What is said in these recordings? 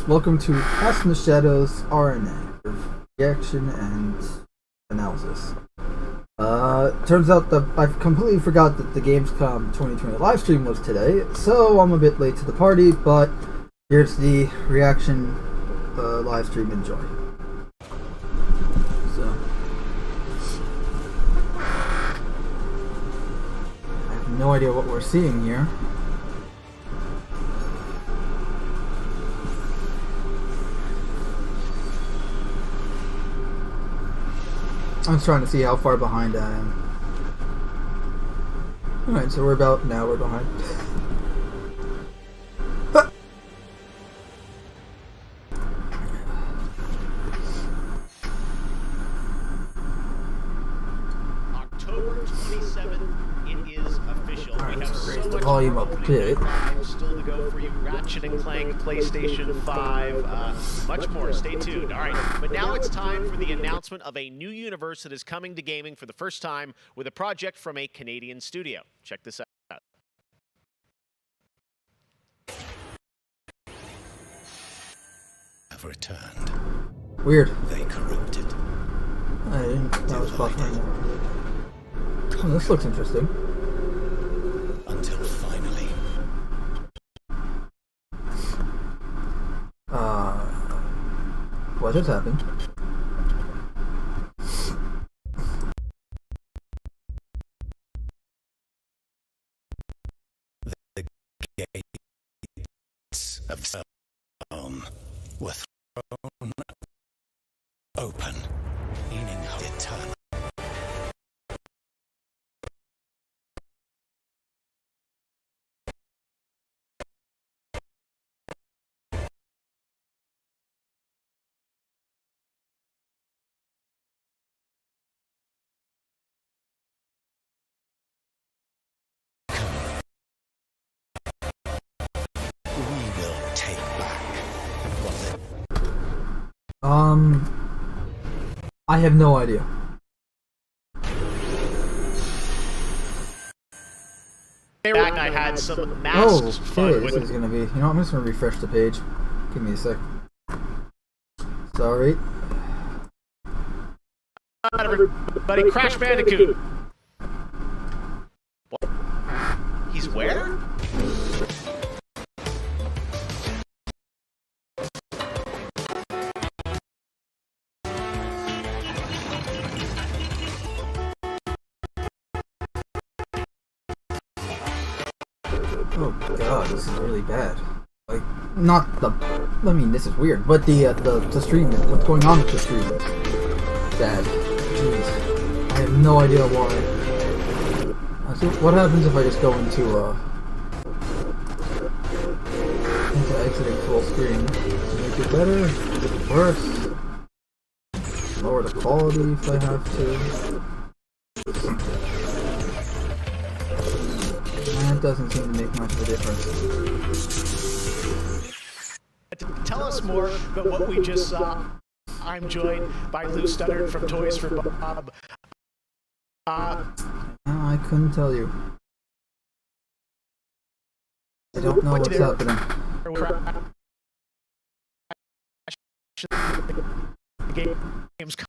welcome to Cast in the Shadows RNA, reaction and analysis. Turns out that I completely forgot that the Gamescom 2020 livestream was today, so I'm a bit late to the party, but here's the reaction livestream. Enjoy. So, I have no idea what we're seeing here. I'm just trying to see how far behind I am. Alright, so we're about an hour behind. October 27th, it is official. Alright, We have let's raise so the much volume up a bit. still to go for you. Ratchet and Clank, PlayStation 5, much more. Stay tuned. All right, but now it's time for the announcement of a new universe that is coming to gaming for the first time with a project from a Canadian studio. Check this out. Have returned. Weird. They corrupted. I didn't. That was buffering. Oh, this looks interesting. Until finally. What has happened? The gates of Stone were thrown open, meaning eternal. We will take back what the I have no idea. I had some Oh, masks okay, this is gonna be. You know, I'm just gonna refresh the page. Give me a sec. Sorry. Everybody, Crash Bandicoot. What? He's where? Oh god, this is really bad. Like, not the. I mean, this is weird, but the stream. What's going on with the stream is bad. Jeez, I have no idea why. So what happens if I just go into exiting full screen? Make it better? Make it worse? Lower the quality if I have to. That doesn't seem to make much of a difference. Tell us more about what we just saw. I'm joined by Lou Studdard from Toys for Bob. I couldn't tell you. I don't know what's happening. Gamescom.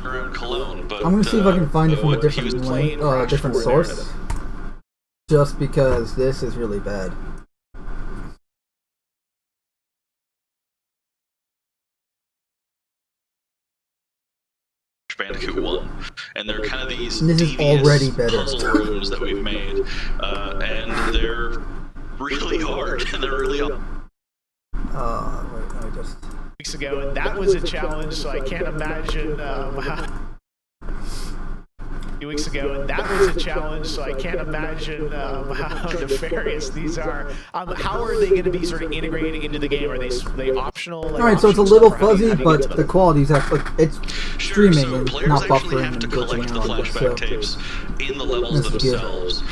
Around Cologne, but I'm gonna see if I can find it from a he was different playing link, different source. Just because this is really bad. Bandicoot 1, and they're kind of these This is already better. puzzle rooms that we've made, and they're really hard, and they're really Wait, I just... Weeks ago, and that was a challenge, so I can't imagine a few weeks ago, and that was a challenge, so I can't imagine how nefarious these are. How are they going to be sort of integrating into the game? Are they optional? Like, Alright, so it's a little fuzzy, how do you but get to the them? quality's actually, it's Sure, streaming so and players not actually buffering have and to glitching collect the out. flashback So tapes in the levels this is good. themselves.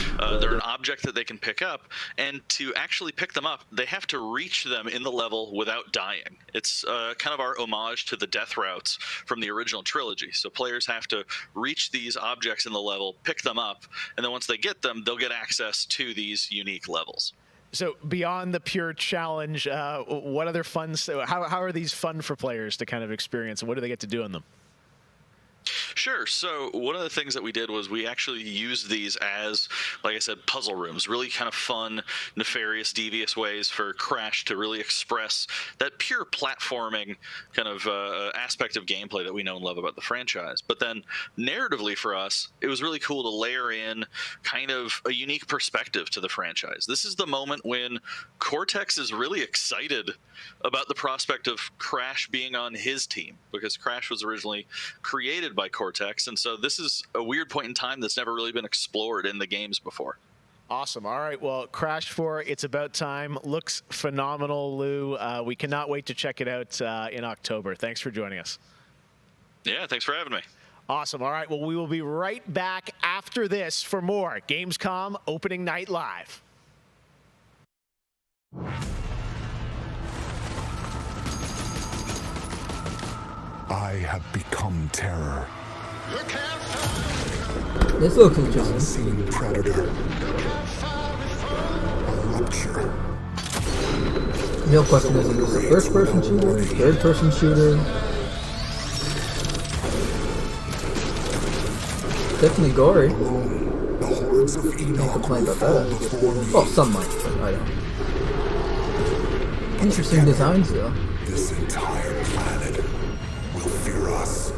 They're an object that they can pick up, and to actually pick them up, they have to reach them in the level without dying. It's kind of our homage to the death routes from the original trilogy. So players have to reach these objects in the level, pick them up, and then once they get them, they'll get access to these unique levels. So beyond the pure challenge, what other fun? How are these fun for players to kind of experience, and what do they get to do in them? Sure. So one of the things that we did was we actually used these as, like I said, puzzle rooms, really kind of fun, nefarious, devious ways for Crash to really express that pure platforming kind of aspect of gameplay that we know and love about the franchise. But then narratively for us, it was really cool to layer in kind of a unique perspective to the franchise. This is the moment when Cortex is really excited about the prospect of Crash being on his team, because Crash was originally created by Cortex, and so this is a weird point in time that's never really been explored in the games before. Awesome. All right, well, Crash 4, It's About Time, looks phenomenal, Lou. We cannot wait to check it out in October. Thanks for joining us. Yeah, thanks for having me. Awesome. All right, well, we will be right back after this for more Gamescom Opening Night Live. I have become terror. This looks interesting. Unseen predator. A rupture. The real question is this a first-person shooter, third-person shooter? Definitely gory. The hordes of Can't Enoch complain will about fall that. before me. Well, some might, but I don't. Interesting designs, though. This entire planet will fear us.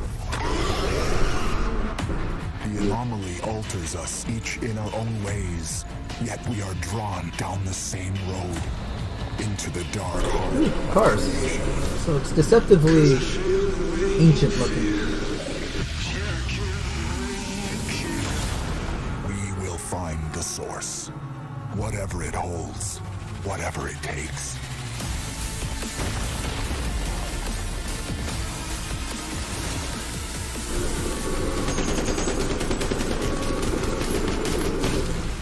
The anomaly alters us, each in our own ways, yet we are drawn down the same road, into the dark heart. Cars. So it's deceptively ancient looking. We will find the source, whatever it holds, whatever it takes.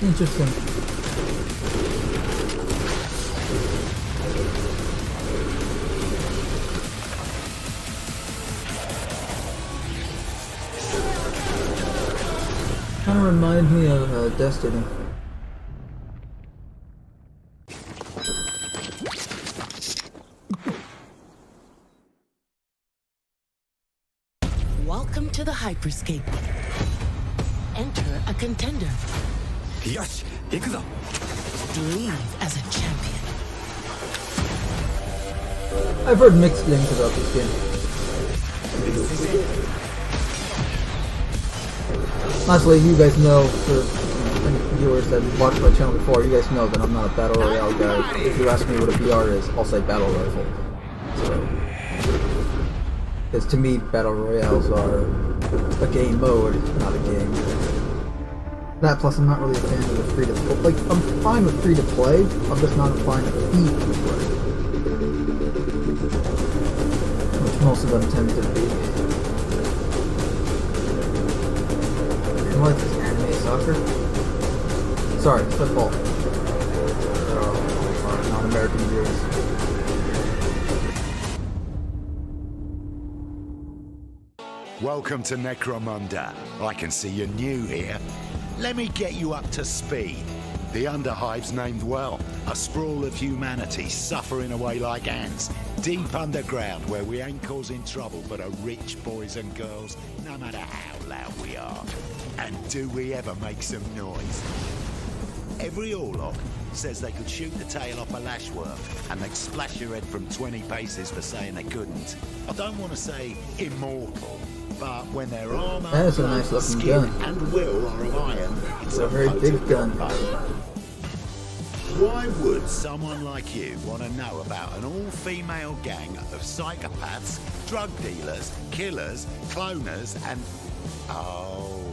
Interesting. Kind of reminds me of Destiny. Welcome to the Hyperscape. Enter a contender. Yosh, ikuzo. Leave as a champion. I've heard mixed things about this game. Honestly, you guys know, for any viewers that watched my channel before, you guys know that I'm not a Battle Royale guy. If you ask me what a BR is, I'll say Battle Rifle. So, because to me, Battle Royales are a game mode, not a game. That plus I'm not really a fan of the free-to-play. Like, I'm fine with free-to-play, I'm just not a fan of free-to-play. Which most of them tend to be. And what is anime soccer? Sorry, football. Non-American viewers. Welcome to Necromunda. I can see you're new here. Let me get you up to speed. The Underhive's named well. A sprawl of humanity suffering away like ants. Deep underground where we ain't causing trouble but are rich boys and girls, no matter how loud we are. And do we ever make some noise? Every Orlock says they could shoot the tail off a lashworm and they'd splash your head from 20 paces for saying they couldn't. I don't want to say immortal, but when their armor, That is a nice looking skin gun. and will are of iron, it's a very big gun. Why would someone like you want to know about an all-female gang of psychopaths, drug dealers, killers, cloners, and... Oh,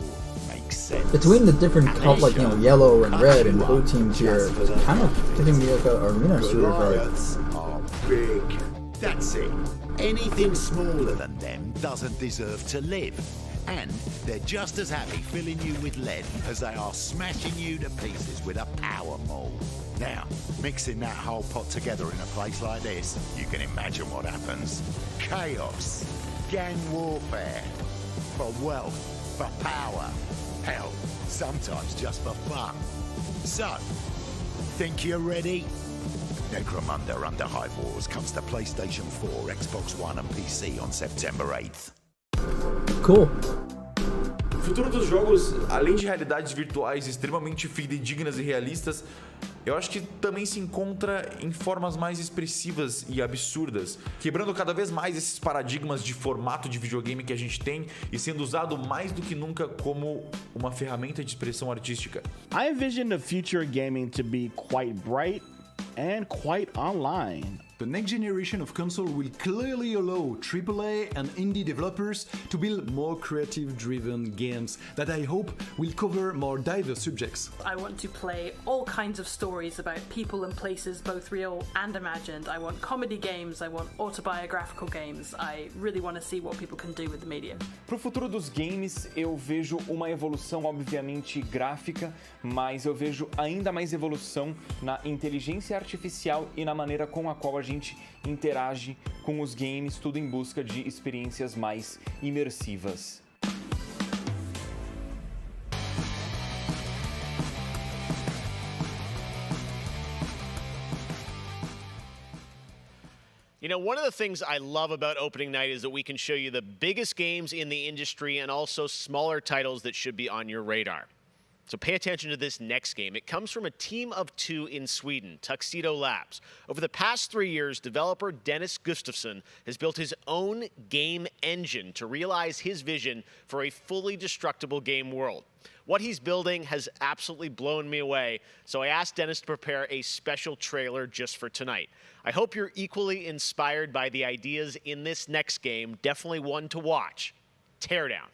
makes sense. Between the different colors, like, you know, yellow and red and blue teams here, it's kind of giving me like a arena shooter vibe. Goliaths are big. That's it. Anything smaller than them doesn't deserve to live. And they're just as happy filling you with lead as they are smashing you to pieces with a power maul. Now, mixing that whole pot together in a place like this, you can imagine what happens. Chaos, gang warfare, for wealth, for power, hell, sometimes just for fun. So, think you're ready? Necromunda Underhive Wars comes to PlayStation 4, Xbox One and PC on September 8th. Cool. O futuro dos jogos, além de realidades virtuais extremamente fidedignas e realistas, eu acho que também se encontra em formas mais expressivas e absurdas, quebrando cada vez mais esses paradigmas de formato de videogame que a gente tem e sendo usado mais do que nunca como uma ferramenta de expressão artística. I envision the future gaming to be quite bright and quite online. The next generation of console will clearly allow AAA and indie developers to build more creative-driven games that I hope will cover more diverse subjects. I want to play all kinds of stories about people and places, both real and imagined. I want comedy games, I want autobiographical games. I really want to see what people can do with the medium. Pro futuro dos games, eu vejo uma evolução obviamente gráfica, mas eu vejo ainda mais evolução na inteligência artificial e na maneira com a qual a gente interage com os games, tudo em busca de experiências mais imersivas. You know, one of the things I love about opening night is that we can show you the biggest games in the industry and also smaller titles that should be on your radar. So pay attention to this next game. It comes from a team of two in Sweden, Tuxedo Labs. Over the past 3 years, developer Dennis Gustafsson has built his own game engine to realize his vision for a fully destructible game world. What he's building has absolutely blown me away, so I asked Dennis to prepare a special trailer just for tonight. I hope you're equally inspired by the ideas in this next game. Definitely one to watch. Teardown.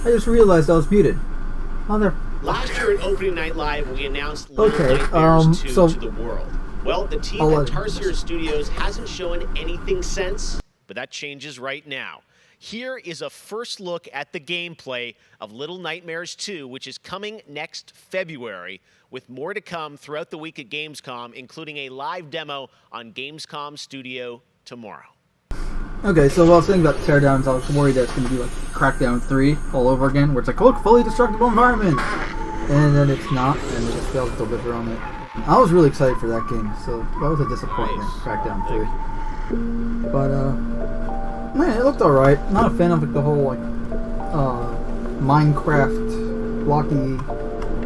I just realized I was muted. Last year at Opening Night Live, we announced Okay, Nightmares 2 so to the world. Well, the team at Tarsier Studios hasn't shown anything since, but that changes right now. Here is a first look at the gameplay of Little Nightmares 2, which is coming next February, with more to come throughout the week at Gamescom, including a live demo on Gamescom Studio tomorrow. Okay, so while I was thinking about teardowns, I was worried that it's going to be like Crackdown 3 all over again, where it's like, look, fully destructible environment! And then it's not, and it just fails to deliver on it. I was really excited for that game, so that was a disappointment, Crackdown 3. But, man, it looked alright. Not a fan of like, the whole, like, Minecraft, blocky,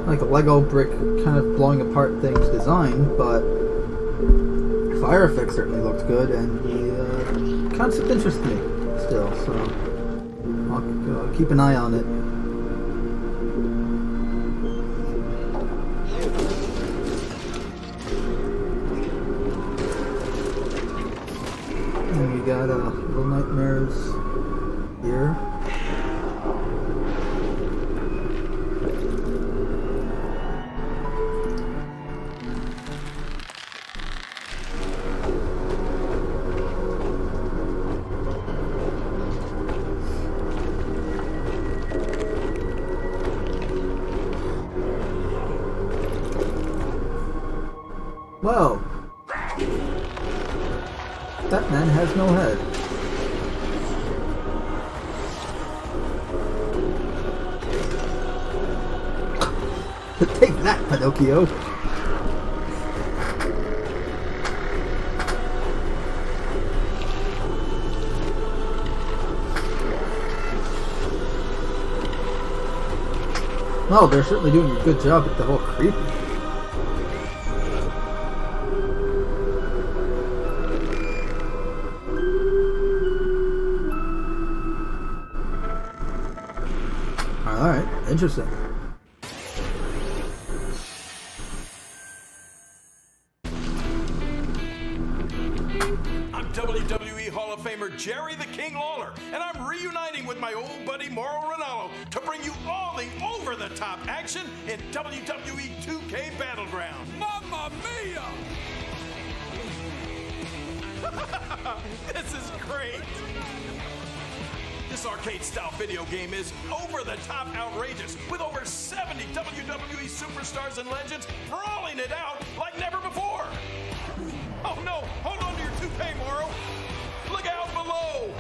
like a Lego brick kind of blowing apart things design, but fire effects certainly looked good, and the concept interests me still, so I'll keep an eye on it. And we got Little Nightmares here. Whoa! That man has no head. Take that, Pinocchio! Well, they're certainly doing a good job with the whole creepy. Alright, interesting. I'm WWE Hall of Famer Jerry the King Lawler, and I'm reuniting with my old buddy Mauro Ranallo to bring you all the over-the-top action in WWE 2K Battleground. Mamma mia! This is great! This arcade-style video game is over-the-top outrageous, with over 70 WWE superstars and legends brawling it out like never before. Oh no, hold on to your toupee, Mauro. Look out below.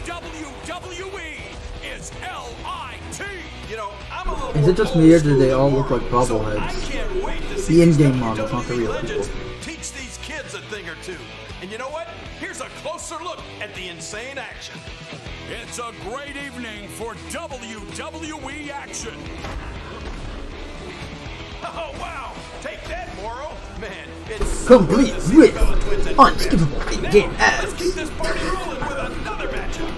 WWE is L-I-T. You know, I'm a little Is it just me or do they all look like bobbleheads? The in-game models, not the real people. Teach these kids a thing or two. And you know what? Here's a closer look at the insane action. It's a great evening for WWE action. Oh, wow. Take that, Mauro. Man, it's complete with unskippable in-game ads. Let's keep this party rolling with another matchup.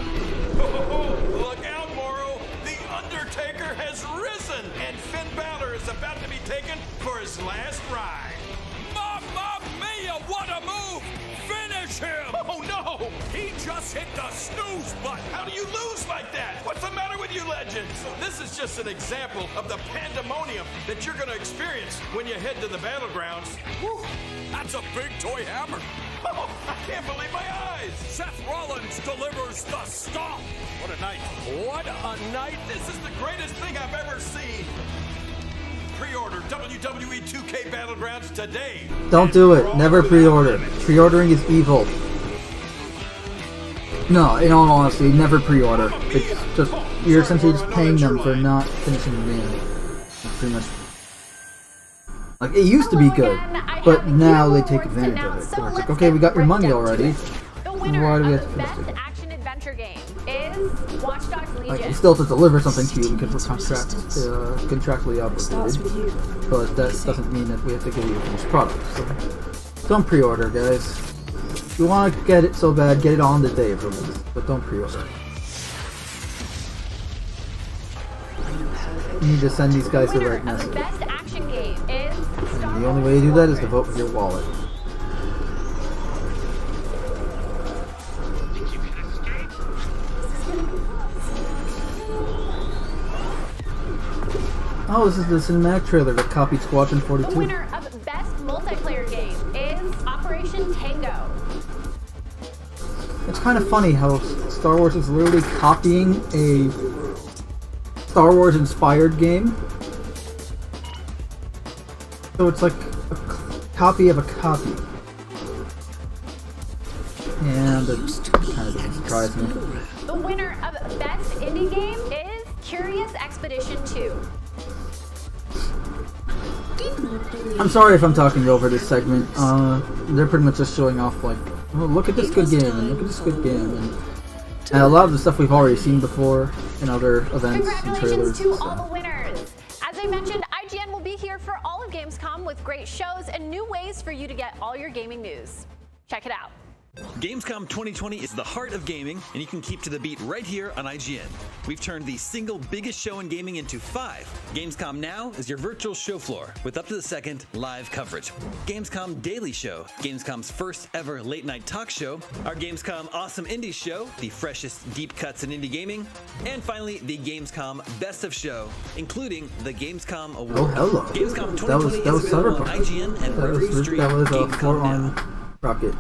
Oh, look out, Mauro. The Undertaker has risen, and Finn Balor is about to be taken for his last ride. Mamma mia, what a move! Finish him! Oh, no! He just hit the snooze button! How do you lose like that? What's the matter with you legends? This is just an example of the pandemonium that you're going to experience when you head to the battlegrounds. Whew, that's a big toy hammer. Oh, I can't believe my eyes! Seth Rollins delivers the stomp! What a night. What a night! This is the greatest thing I've ever seen! Pre-order WWE 2K Battlegrounds today! Don't do it. Never pre-order. Pre-ordering is evil. No, in all honesty, never pre-order. It's just, you're essentially just paying them for not finishing the game. That's pretty much. Like, it used to be good, but now they take advantage of it. So it's like, okay, we got your money already. Why do we have to finish it? Like, we still have to deliver something to you because we're contractually obligated, but that doesn't mean that we have to give you a finished product. So don't pre-order, guys. If you want to get it so bad, get it on the day of release, but don't pre-order. You need to send these guys the right message. And the only way to do that is to vote with your wallet. Oh, this is the cinematic trailer that copied Squadron 42. The winner of Best Multiplayer Game is Operation Tango. It's kind of funny how Star Wars is literally copying a Star Wars inspired game. So it's like a copy of a copy. And it kind of doesn't surprise me. The winner of Best Indie Game is Curious Expedition 2. I'm sorry if I'm talking over this segment. They're pretty much just showing off, like, oh, look at this good game, and look at this good game, and a lot of the stuff we've already seen before in other events and trailers. Congratulations to all the winners! As I mentioned, IGN will be here for all of Gamescom with great shows and new ways for you to get all your gaming news. Check it out. Gamescom 2020 is the heart of gaming, and you can keep to the beat right here on IGN. We've turned the single biggest show in gaming into 5. Gamescom Now is your virtual show floor with up to the second live coverage. Gamescom Daily Show, Gamescom's first ever late night talk show, our Gamescom Awesome Indies show, the freshest deep cuts in indie gaming, and finally the Gamescom Best of Show, including the Gamescom Award. Oh, hello. Gamescom 2020 that was is available on Cyberpunk. IGN and wherever you stream That was a Gamescom Now. 4-on rocket.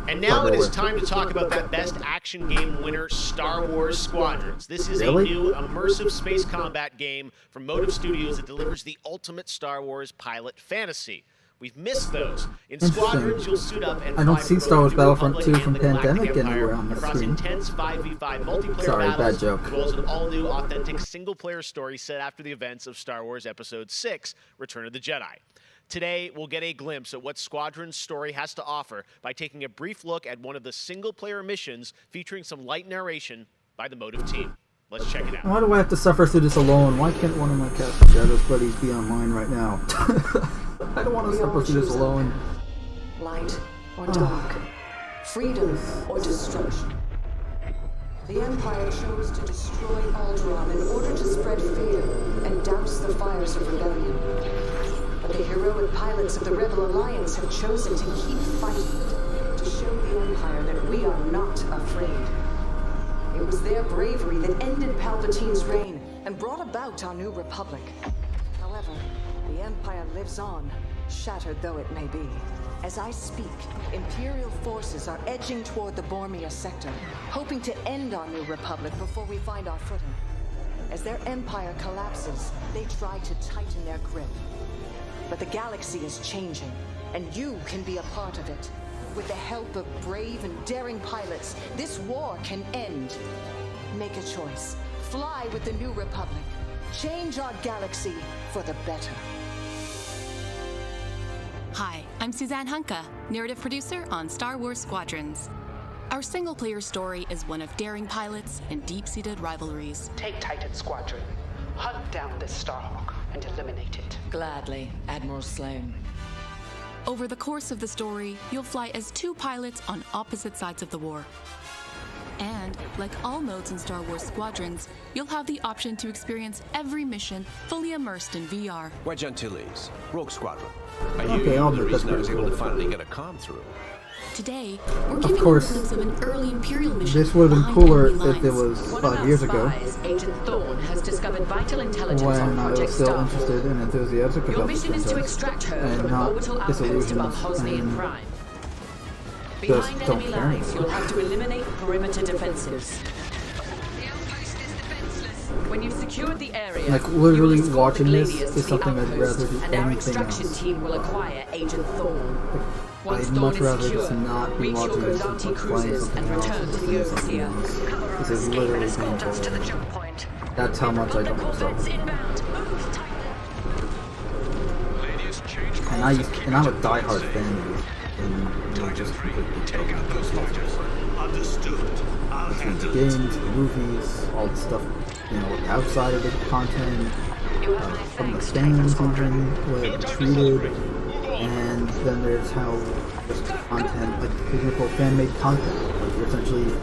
And now it is time to talk about that Best Action Game winner, Star Wars Squadrons. This is a new immersive space combat game from Motive Studios that delivers the ultimate Star Wars pilot fantasy. We've missed those. In Squadrons, you'll suit up and I don't fly see for Star Wars both the Battlefront Republic 2 from and the Galactic Pandemic Empire anywhere on the across screen. intense 5v5 multiplayer Sorry, battles, bad joke. as well as an all-new, authentic, single-player story set after the events of Star Wars Episode 6, Return of the Jedi. Today, we'll get a glimpse at what Squadron's story has to offer by taking a brief look at one of the single-player missions featuring some light narration by the Motive team. Let's check it out. Why do I have to suffer through this alone? Why can't one of my Cast of Shadows buddies be online right now? I don't want to suffer through this alone. Light or dark, freedom or destruction. The Empire chose to destroy Alderaan in order to spread fear and douse the fires of rebellion. But the heroic pilots of the Rebel Alliance have chosen to keep fighting, to show the Empire that we are not afraid. It was their bravery that ended Palpatine's reign and brought about our new republic. However, the Empire lives on, shattered though it may be. As I speak, Imperial forces are edging toward the Bormir sector, hoping to end our new republic before we find our footing. As their empire collapses, they try to tighten their grip. But the galaxy is changing, and you can be a part of it. With the help of brave and daring pilots, this war can end. Make a choice. Fly with the new republic. Change our galaxy for the better. Hi, I'm Suzanne Hunka, narrative producer on Star Wars Squadrons. Our single-player story is one of daring pilots and deep-seated rivalries. Take Titan Squadron. Hunt down this Starhawk and eliminate it. Gladly, Admiral Sloan. Over the course of the story, you'll fly as 2 pilots on opposite sides of the war. And, like all modes in Star Wars Squadrons, you'll have the option to experience every mission fully immersed in VR. Wedge Antilles, Rogue Squadron. Okay, I'll the admit, reason I that's was able pretty to cool. finally get a comm through. Today, we're giving you a course, glimpse of an early Imperial mission. this would have been behind cooler enemy if it lines. was 5 years ago, Agent Thorne has discovered vital intelligence when on I Project was still Star. interested and enthusiastic Your about this mission is to franchise, extract her and from an not orbital outpost disillusioned above Hosnian and Prime. just Behind don't enemy care lines, anymore. you'll have to eliminate perimeter defenses. When you've secured the area, Like, literally you will escort watching the this Gladius is to something the I'd outpost, rather do and our anything extraction else. team will acquire Agent Thorne. Once I'd Thorne much is rather secure, just not be reach your watching this Gozanti and playing cruisers something and else return and to the doing something Overseer. else. This is literally painful. That's how much I don't myself. And I'm a diehard fan of it. And you know, just completely Take out those fighters. Understood. I'll between the handle games, it. the movies, all the stuff, you know, outside of the content, from the fans even, way it's treated, and then there's how just content, like physical fan-made content, like essentially.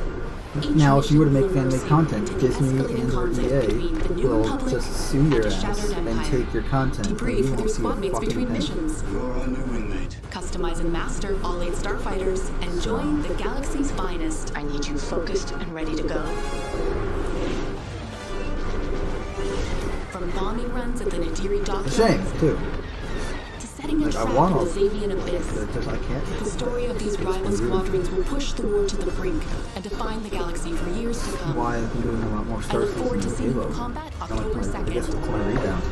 Now, if you were to make fan-made content, Disney and or EA will just sue your ass and take your content, and Debrief you with your won't see squad a mates fucking between thing. missions. Customize and master all 8 starfighters and join the galaxy's finest. I need you focused and ready to go. From bombing runs at the Nadiri It's a dockyard shame, too. to setting a Like, I trap want in all the Xavian abyss. but just I can't. The story of these rival squadrons will push the war to the brink and define the galaxy for years to come. Why I've been doing a lot more I Star look forward to Citizen seeing than you in Halo. combat I October guess 2nd. it's my rebound.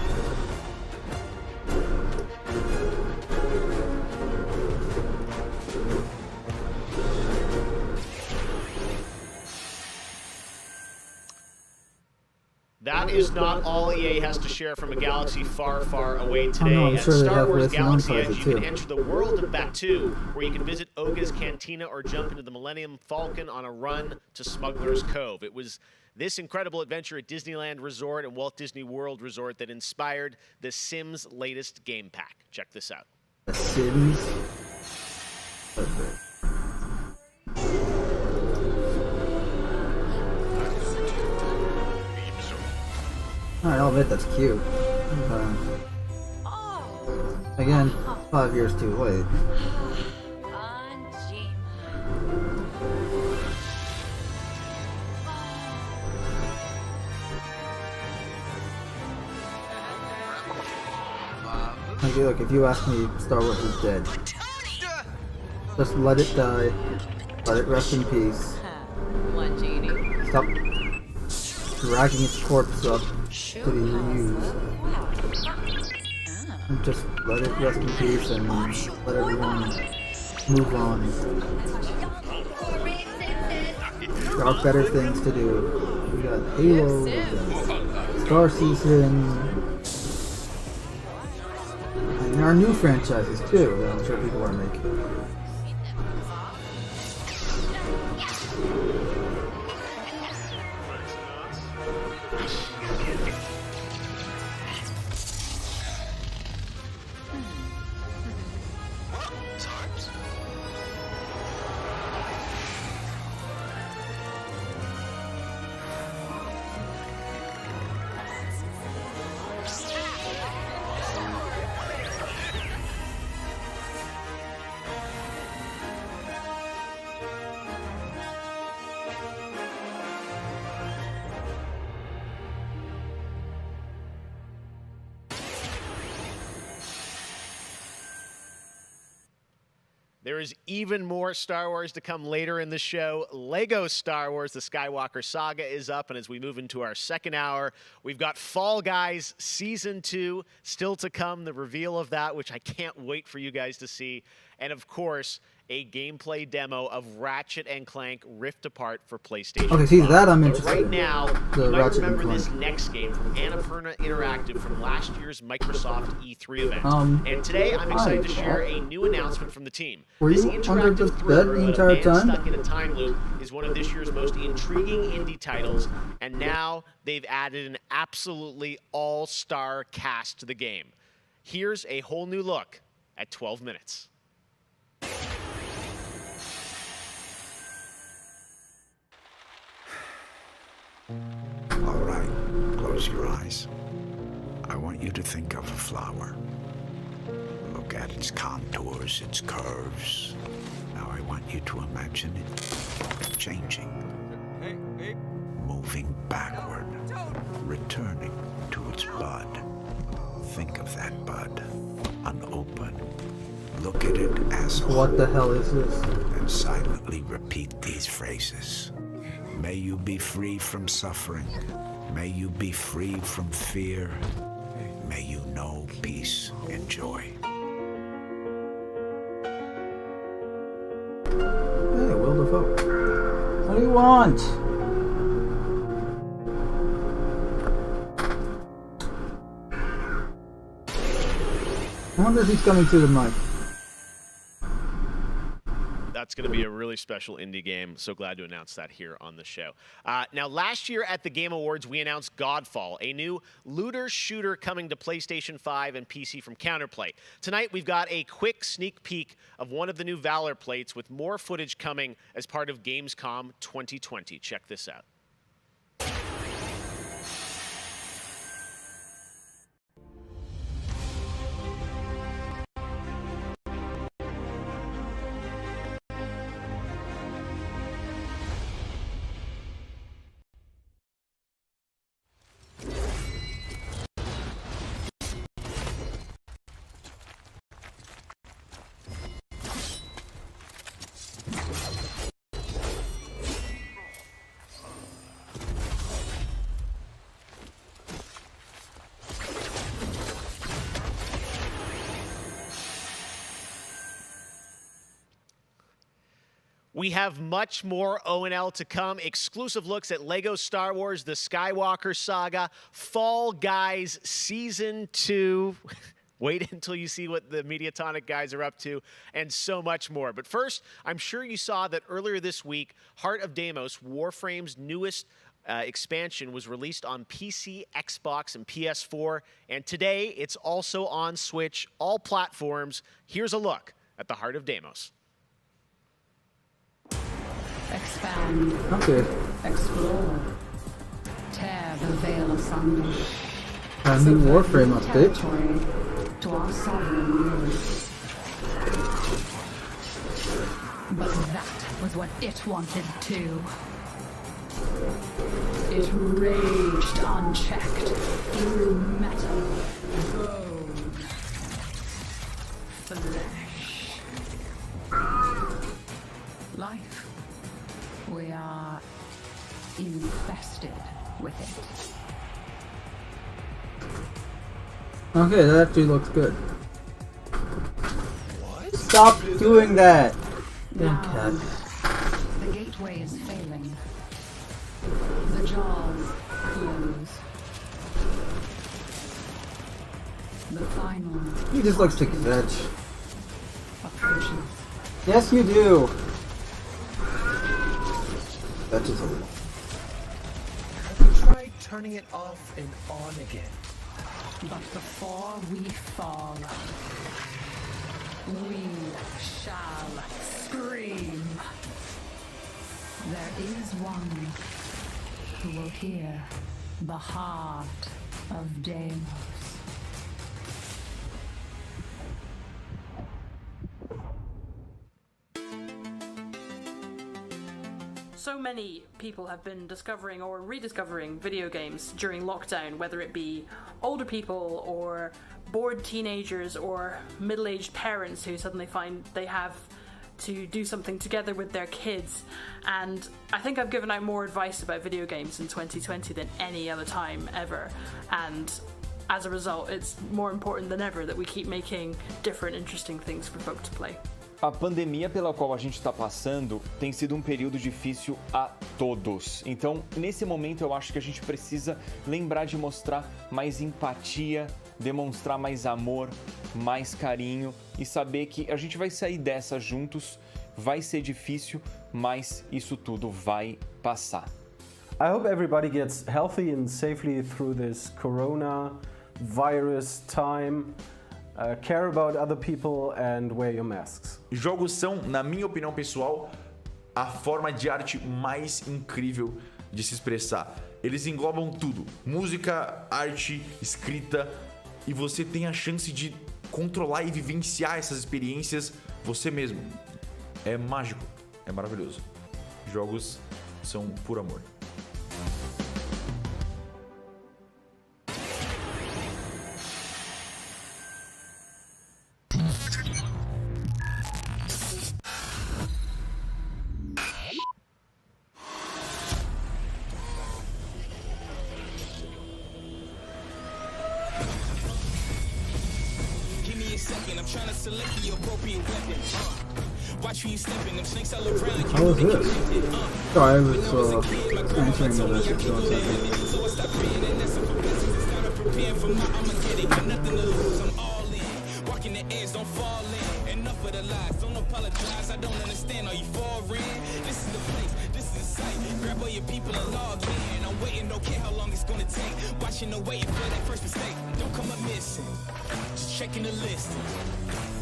That is not all EA has to share from a galaxy far, far away today. no, I'm At sure they Star have Wars lists and Galaxy unsize Edge, it you can too. enter the world of Batu, where you can visit Oga's Cantina or jump into the Millennium Falcon on a run to Smuggler's Cove. It was this incredible adventure at Disneyland Resort and Walt Disney World Resort that inspired The Sims' latest game pack. Check this out. The Sims? Alright, I'll admit that's cute. Again, 5 years too late. Like, look, if you ask me, Star Wars is dead. Just let it die. Let it rest in peace. Stop dragging its corpse up to be reused. And just let it rest in peace and let everyone move on. There are better things to do. We got Halo, we got Star Season, and there are new franchises too that I'm sure people are making. There is even more Star Wars to come later in the show. Lego Star Wars, the Skywalker Saga is up, and as we move into our second hour, we've got Fall Guys Season 2 still to come, the reveal of that, which I can't wait for you guys to see. And of course, a gameplay demo of Ratchet & Clank Rift Apart for PlayStation 5. Okay, see, that I'm interested Right in. now, The you might Ratchet & remember Clank. this next game from Annapurna Interactive from last year's Microsoft E3 event. And today, I'm excited to share a new announcement from the team. Were This you under interactive the bed thriller the about entire a man time? stuck in a time loop is one of this year's most intriguing indie titles, and now they've added an absolutely all-star cast to the game. Here's a whole new look at 12 minutes. All right, close your eyes. I want you to think of a flower. Look at its contours, its curves. Now I want you to imagine it changing, moving backward, returning to its bud. Think of that bud, unopened. Look at it as a What the whole, hell is this? and silently repeat these phrases. May you be free from suffering. May you be free from fear. May you know peace and joy. Hey, Will Dafoe. What do you want? I wonder if he's coming through the mic. That's going to be a really special indie game. So glad to announce that here on the show. Now, last year at the Game Awards, we announced Godfall, a new looter shooter coming to PlayStation 5 and PC from Counterplay. Tonight, we've got a quick sneak peek of one of the new Valor plates with more footage coming as part of Gamescom 2020. Check this out. We have much more O&L to come. Exclusive looks at Lego Star Wars, the Skywalker Saga, Fall Guys Season 2. Wait until you see what the Mediatonic guys are up to, and so much more. But first, I'm sure you saw that earlier this week, Heart of Deimos, Warframe's newest expansion, was released on PC, Xbox, and PS4. And today, it's also on Switch, all platforms. Here's a look at the Heart of Deimos. Expand. Okay. Explore. Tear the veil asunder. A new Warframe update. To our sovereign rulers. But that was what it wanted too. It raged unchecked through metal, bone, flesh. Life. We are infested with it. Okay, that actually looks good. What? Stop doing that! Now, cat. the gateway is failing. The jaws close. The final He just looks to fetch. approaches. Yes, you do! Fetches a little. Try turning it off and on again. But before we fall, we shall scream. There is one who will hear the heart of Deimos. So many people have been discovering or rediscovering video games during lockdown, whether it be older people or bored teenagers or middle-aged parents who suddenly find they have to do something together with their kids. And I think I've given out more advice about video games in 2020 than any other time ever. And as a result, it's more important than ever that we keep making different, interesting things for folk to play. A pandemia pela qual a gente está passando tem sido um período difícil a todos. Então, nesse momento, eu acho que a gente precisa lembrar de mostrar mais empatia, demonstrar mais amor, mais carinho e saber que a gente vai sair dessa juntos. Vai ser difícil, mas isso tudo vai passar. I hope everybody gets healthy and safely through this coronavirus time. Care about other people and wear your masks. Jogos são, na minha opinião pessoal, a forma de arte mais incrível de se expressar. Eles englobam tudo: música, arte, escrita, e você tem a chance de controlar e vivenciar essas experiências você mesmo. É mágico, é maravilhoso. Jogos são por amor. How was this? Sorry, I was answering the message. Enough of the lies, don't apologize, I don't understand, are you foreign? This is the place, this is the site, grab all your people and log in. I'm waiting, don't care how long it's gonna take, watching and waiting for that first mistake. Don't come up missing, just checking the list.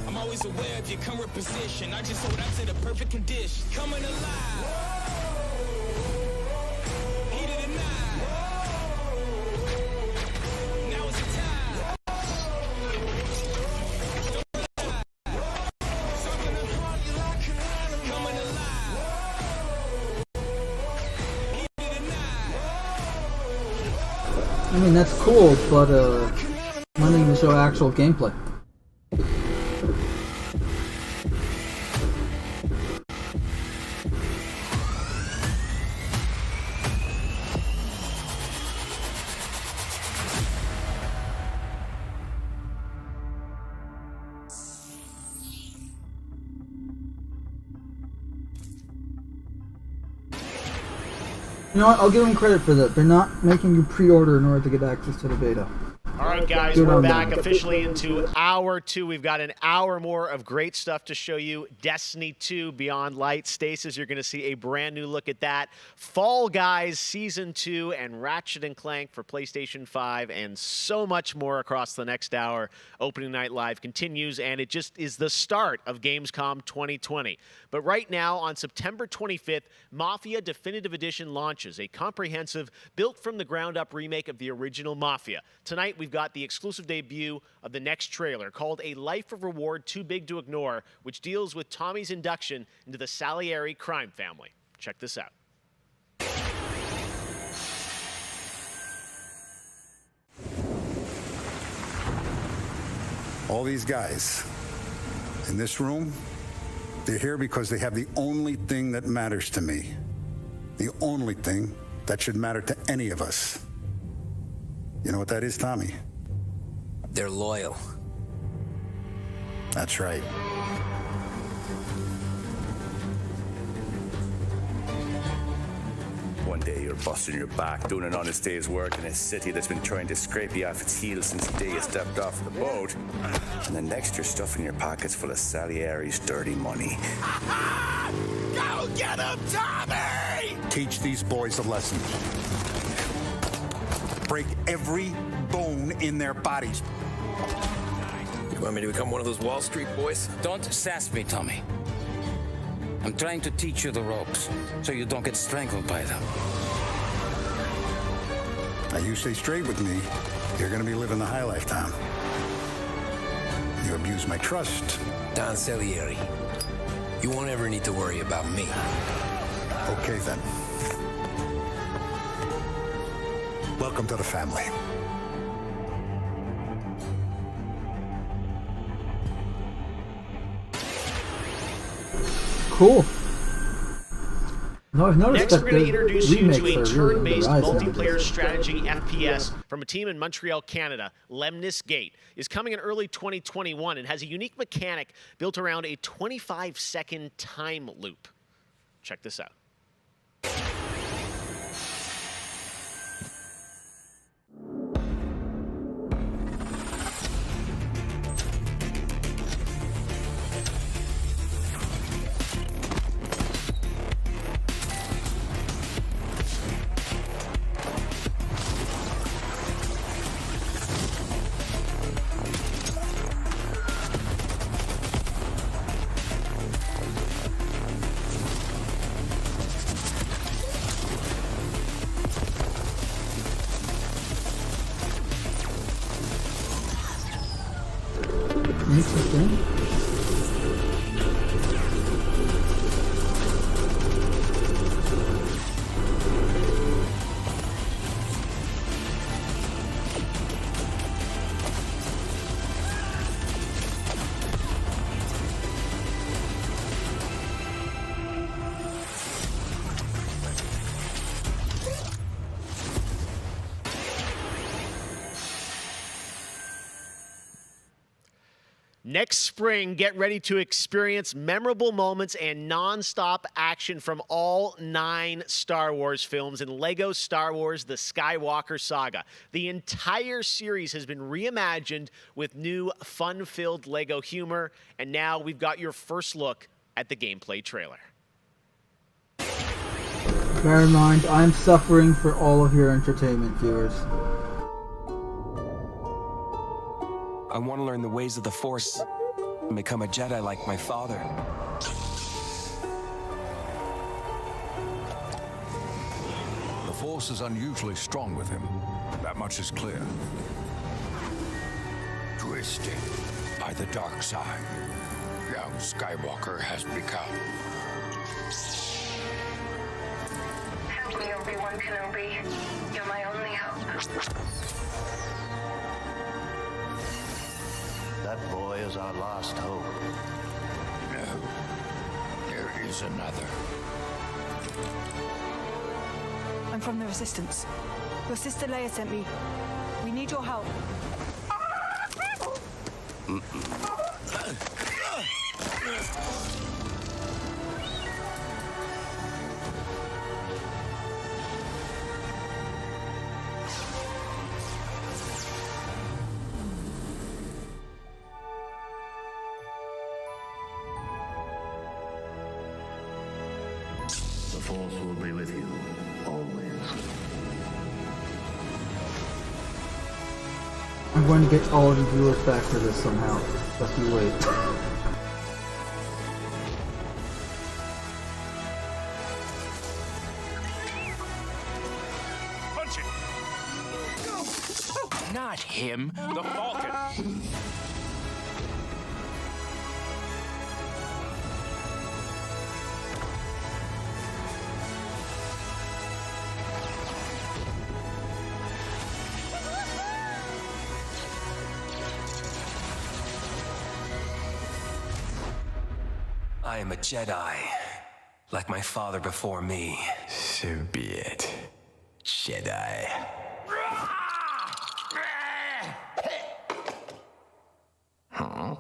I'm always aware of your current position, I just hold out to the perfect condition. Coming alive. Heat of the night. Now is the time. I mean, that's cool, but when are you gonna show actual gameplay? You know what? I'll give them credit for that. They're not making you pre-order in order to get access to the beta. All right, right, guys, Good we're on back them. officially into hour 2. We've got an hour more of great stuff to show you. Destiny 2 Beyond Light. Stasis, you're going to see a brand new look at that. Fall Guys Season 2 and Ratchet & Clank for PlayStation 5 and so much more across the next hour. Opening Night Live continues, and it just is the start of Gamescom 2020. But right now, on September 25th, Mafia Definitive Edition launches, a comprehensive, built-from-the-ground-up remake of the original Mafia. Tonight, we've got the exclusive debut of the next trailer called A Life of Reward Too Big to Ignore, which deals with Tommy's induction into the Salieri crime family. Check this out. All these guys in this room, they're here because they have the only thing that matters to me. The only thing that should matter to any of us. You know what that is, Tommy? They're loyal. That's right. One day you're busting your back, doing an honest day's work in a city that's been trying to scrape you off its heels since the day you stepped off the boat. And the next you're stuffing your pockets full of Salieri's dirty money. Go get him, Tommy! Teach these boys a lesson. Break every bone in their bodies. You want me to become one of those Wall Street boys? Don't sass me, Tommy. I'm trying to teach you the ropes, so you don't get strangled by them. Now you stay straight with me, you're gonna be living the high life, Tom. You abuse my trust. Don Salieri, you won't ever need to worry about me. Okay, then. Welcome to the family. Cool. No, I've noticed Next, that we're going to the introduce you to remakes a are really on the turn-based rise multiplayer nowadays. strategy FPS from a team in Montreal, Canada. Lemnis Gate is coming in early 2021 and has a unique mechanic built around a 25-second time loop. Check this out. Interesting. Next spring, get ready to experience memorable moments and non-stop action from all 9 Star Wars films in LEGO Star Wars The Skywalker Saga. The entire series has been reimagined with new fun-filled LEGO humor, and now we've got your first look at the gameplay trailer. Bear in mind, I'm suffering for all of your entertainment, viewers. I want to learn the ways of the Force and become a Jedi like my father. The Force is unusually strong with him. That much is clear. Twisted by the dark side, young Skywalker has become. Help me, Obi-Wan Kenobi. You're my only hope. That boy is our last hope. No, there is another. I'm from the Resistance. Your sister Leia sent me. We need your help. Force will be with you, always. I'm going to get all of you viewers back for this somehow. Just you wait. Punch it! Not him, the Falcon. I am a Jedi, like my father before me. So be it, Jedi. Huh?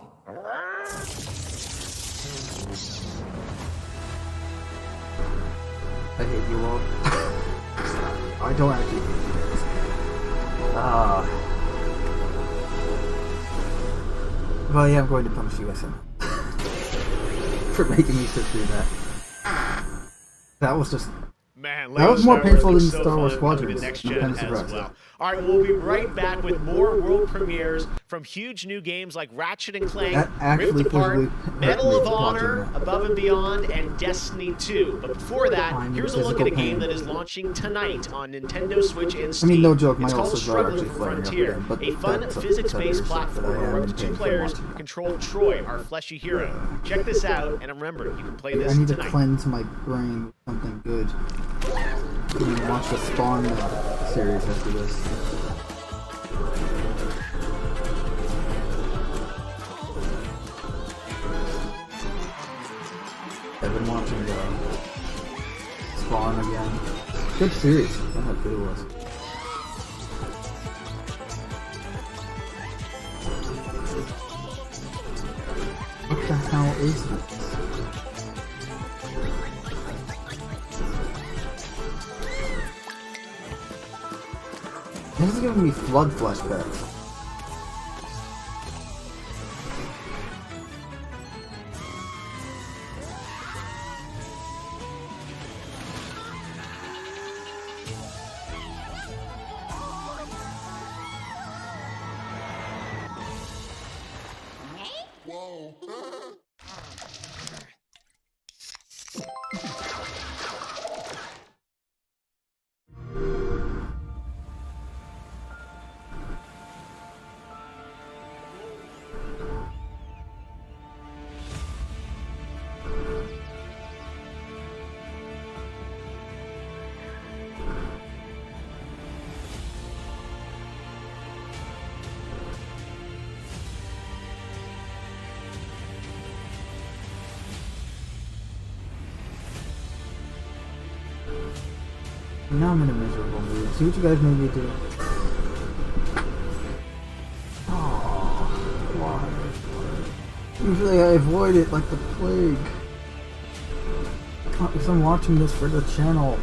I hate you all. I don't actually hate you guys. Well, yeah, I'm going to punish you guys for making me sit through that. That was just... Man, that was more painful than so Star Wars fun Squadrons. coming to next I'm gen kind of as surprised. well. All right, we'll be right back with more world premieres from huge new games like Ratchet & Clank, Rift Apart, Medal of Honor, Above and Beyond, and Destiny 2. But before that, here's a look at a game that is launching tonight on Nintendo Switch and Steam. I mean, no joke, my it's called ulcers are actually Struggling flaring up Frontier, again, but a fun physics-based platformer where up to 2 players control Troy, our fleshy hero. Check this out, and remember, you can play this I need tonight. to cleanse my brain with something good. I'm gonna watch the Spawn series after this. I've been watching Spawn again. Good series. I don't know how good it was. What the hell is this? This is giving me flood flashbacks. Whoa. Now I'm in a miserable mood. See what you guys made me do. Oh, why? Usually I avoid it like the plague. Because I'm watching this for the channel.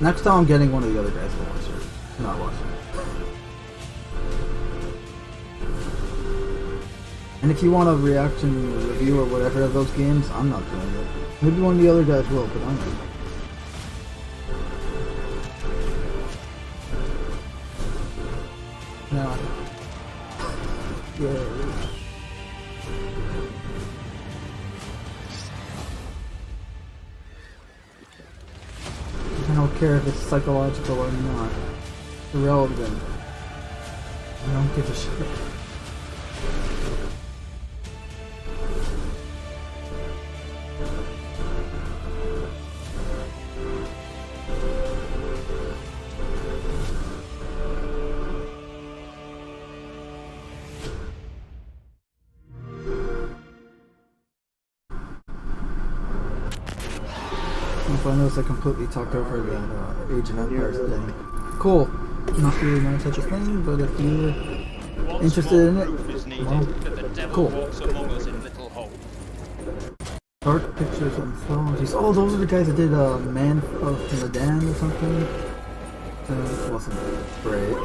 Next time I'm getting one of the other guys to watch it. I'm not watching it. And if you want a reaction review or whatever of those games, I'm not doing it. Maybe one of the other guys will, but I'm not. No. Yeah. I don't care if it's psychological or not. Irrelevant. I don't give a shit. If I notice I completely talked over the Age of Empires thing. Cool. Not really my type of thing, but if you're interested in it, well, cool. Dark Pictures Anthologies. Oh, those are the guys that did Man of Medan or something. It wasn't great.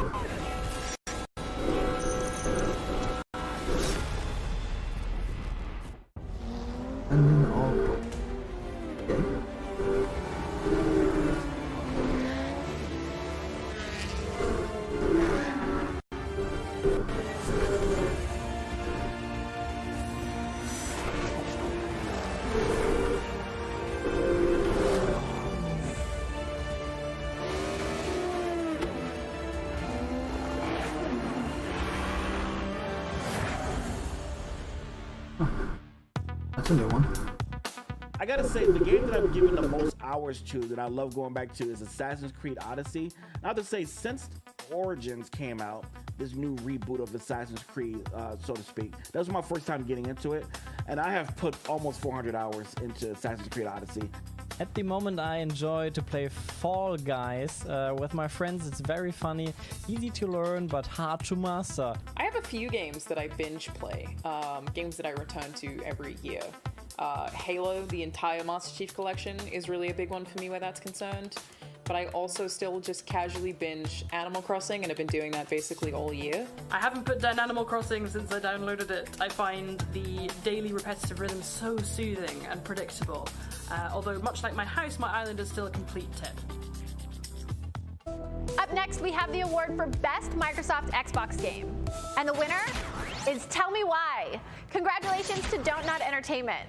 And then all. Okay. That's a new one. I gotta say, the game that I've given the most hours to, that I love going back to, is Assassin's Creed Odyssey. And I have to say, since Origins came out, this new reboot of Assassin's Creed, so to speak, that was my first time getting into it, and I have put almost 400 hours into Assassin's Creed Odyssey. At the moment, I enjoy to play Fall Guys with my friends. It's very funny, easy to learn, but hard to master. I have a few games that I binge play, games that I return to every year. Halo, the entire Master Chief Collection, is really a big one for me where that's concerned. But I also still just casually binge Animal Crossing, and I've been doing that basically all year. I haven't put down Animal Crossing since I downloaded it. I find the daily repetitive rhythm so soothing and predictable. Although much like my house, my island is still a complete tip. Up next, we have the award for Best Microsoft Xbox Game. And the winner is Tell Me Why. Congratulations to Don't Nod Entertainment.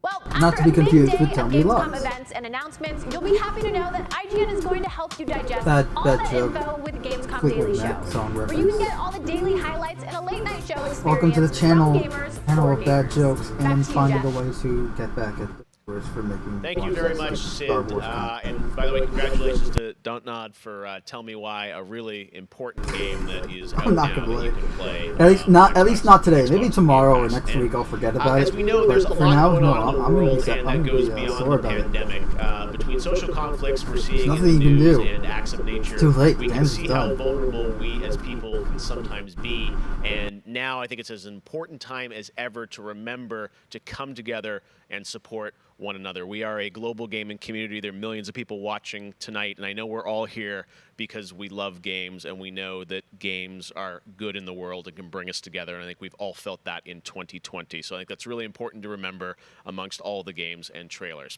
Well, not to be confused with Tell Me Gamescom Lies. events and announcements, you'll be happy to know that IGN is going to help you digest all that the joke. info with Gamescom Fleetwood Daily Mac Show, song where you can reference. get all the daily highlights and a late night show experience. Welcome to the from channel gamers of bad for jokes gamers. and Back to you, finding Jeff. the ways to get back at the viewers for making. Thank you very much, Sid. And by the way, congratulations to Don't Nod for Tell Me Why, a really important game that is out I'm now not gonna that you can play. At least not today. Maybe tomorrow or next week I'll forget about it. As we know, there's a But lot for now, going no, on in the I'm gonna world, be and that goes sore beyond the about it. pandemic. Between social conflicts we're seeing in the nothing you can news do. and acts of nature, It's too late. we The can game's see done. how vulnerable we as people can sometimes be. And now I think it's as important time as ever to remember to come together and support one another. We are a global gaming community. There are millions of people watching tonight, and I know we're all here because we love games and we know that games are good in the world and can bring us together. And I think we've all felt that in 2020. So I think that's really important to remember amongst all the games and trailers.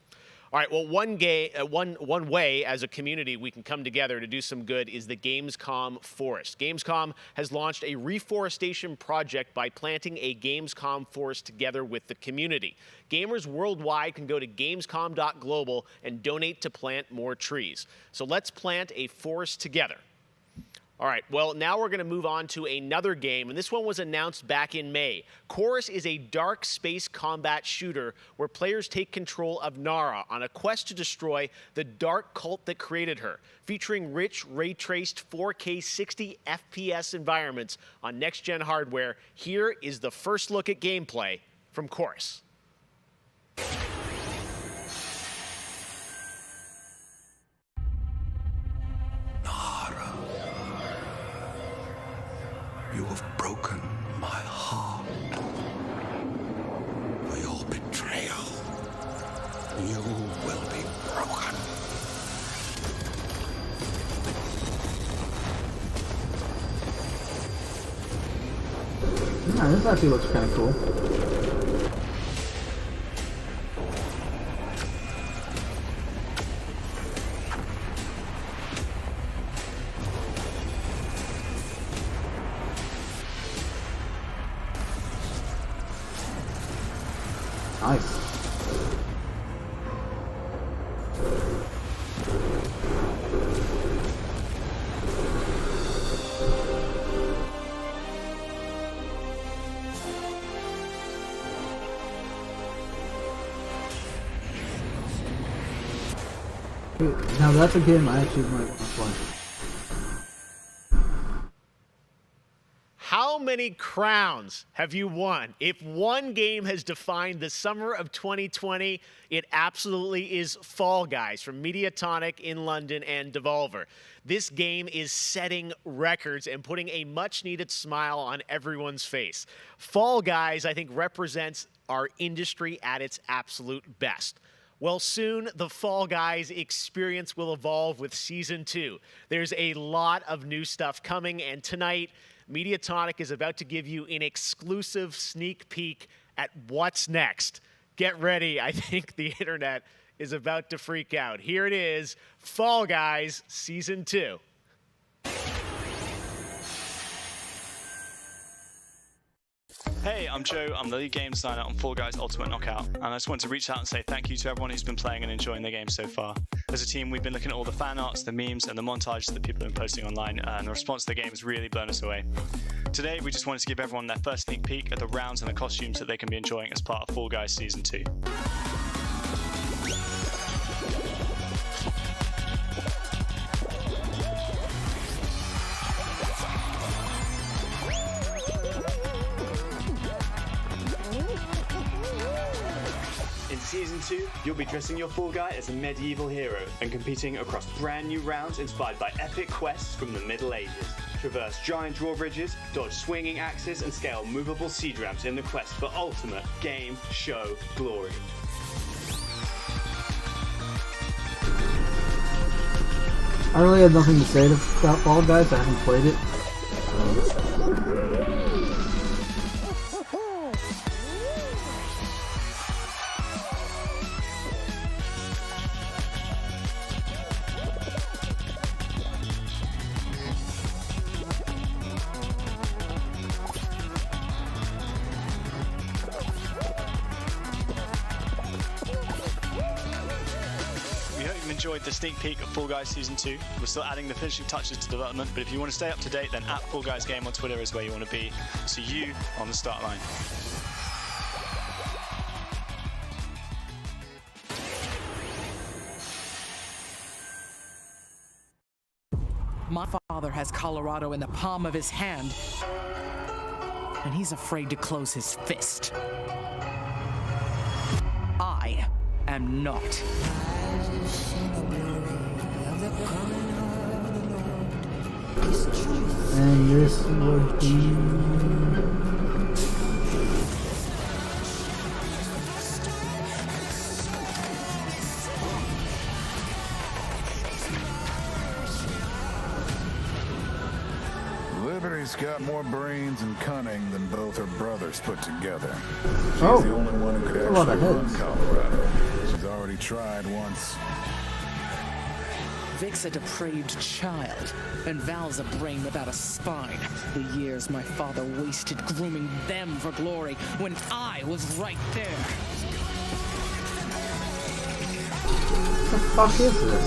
All right, well, one way as a community we can come together to do some good is the Gamescom Forest. Gamescom has launched a reforestation project by planting a Gamescom forest together with the community. Gamers worldwide can go to gamescom.global and donate to plant more trees. So let's plant a forest together. All right, well, now we're going to move on to another game, and this one was announced back in May. Chorus is a dark space combat shooter where players take control of Nara on a quest to destroy the dark cult that created her, featuring rich, ray-traced 4K 60 FPS environments on next-gen hardware. Here is the first look at gameplay from Chorus. You have broken my heart. For your betrayal, you will be broken. Yeah, this actually looks kind of cool. Nice. Now that's a game I actually might want to play. How many crowns have you won? If one game has defined the summer of 2020, it absolutely is Fall Guys from Mediatonic in London and Devolver. This game is setting records and putting a much-needed smile on everyone's face. Fall Guys, I think, represents our industry at its absolute best. Well, soon the Fall Guys experience will evolve with Season 2. There's a lot of new stuff coming, and tonight, Mediatonic is about to give you an exclusive sneak peek at what's next. Get ready. I think the internet is about to freak out. Here it is, Fall Guys Season 2. Hey, I'm Joe. I'm the lead game designer on Fall Guys Ultimate Knockout, and I just want to reach out and say thank you to everyone who's been playing and enjoying the game so far. As a team, we've been looking at all the fan arts, the memes, and the montages that people have been posting online, and the response to the game has really blown us away. Today, we just wanted to give everyone their first sneak peek at the rounds and the costumes that they can be enjoying as part of Fall Guys Season 2. In Season 2, you'll be dressing your Fall Guy as a medieval hero and competing across brand new rounds inspired by epic quests from the Middle Ages. Traverse giant drawbridges, dodge swinging axes, and scale movable siege ramps in the quest for ultimate game show glory. I really have nothing to say about Fall Guys. I haven't played it. Enjoyed the sneak peek of Fall Guys Season 2. We're still adding the finishing touches to development, but if you want to stay up to date, then at Fall Guys Game on Twitter is where you want to be. See you on the start line. My father has Colorado in the palm of his hand, and he's afraid to close his fist. I am not. And this would be... Liberty's got more brains and cunning than both her brothers put together. She's Oh, the only one who could a lot actually of run hits. Colorado. She's already tried once. Vic's a depraved child, and Val's a brain without a spine. The years my father wasted grooming them for glory when I was right there. What the fuck is this?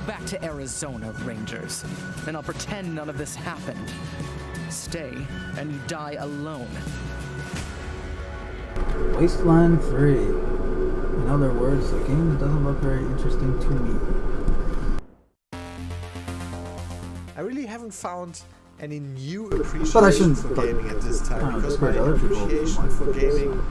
Back to Arizona, Rangers, and I'll pretend none of this happened. Stay, and you die alone. Wasteland 3. In other words, the game doesn't look very interesting to me. I really haven't found any new appreciation for gaming at this time, because my appreciation for gaming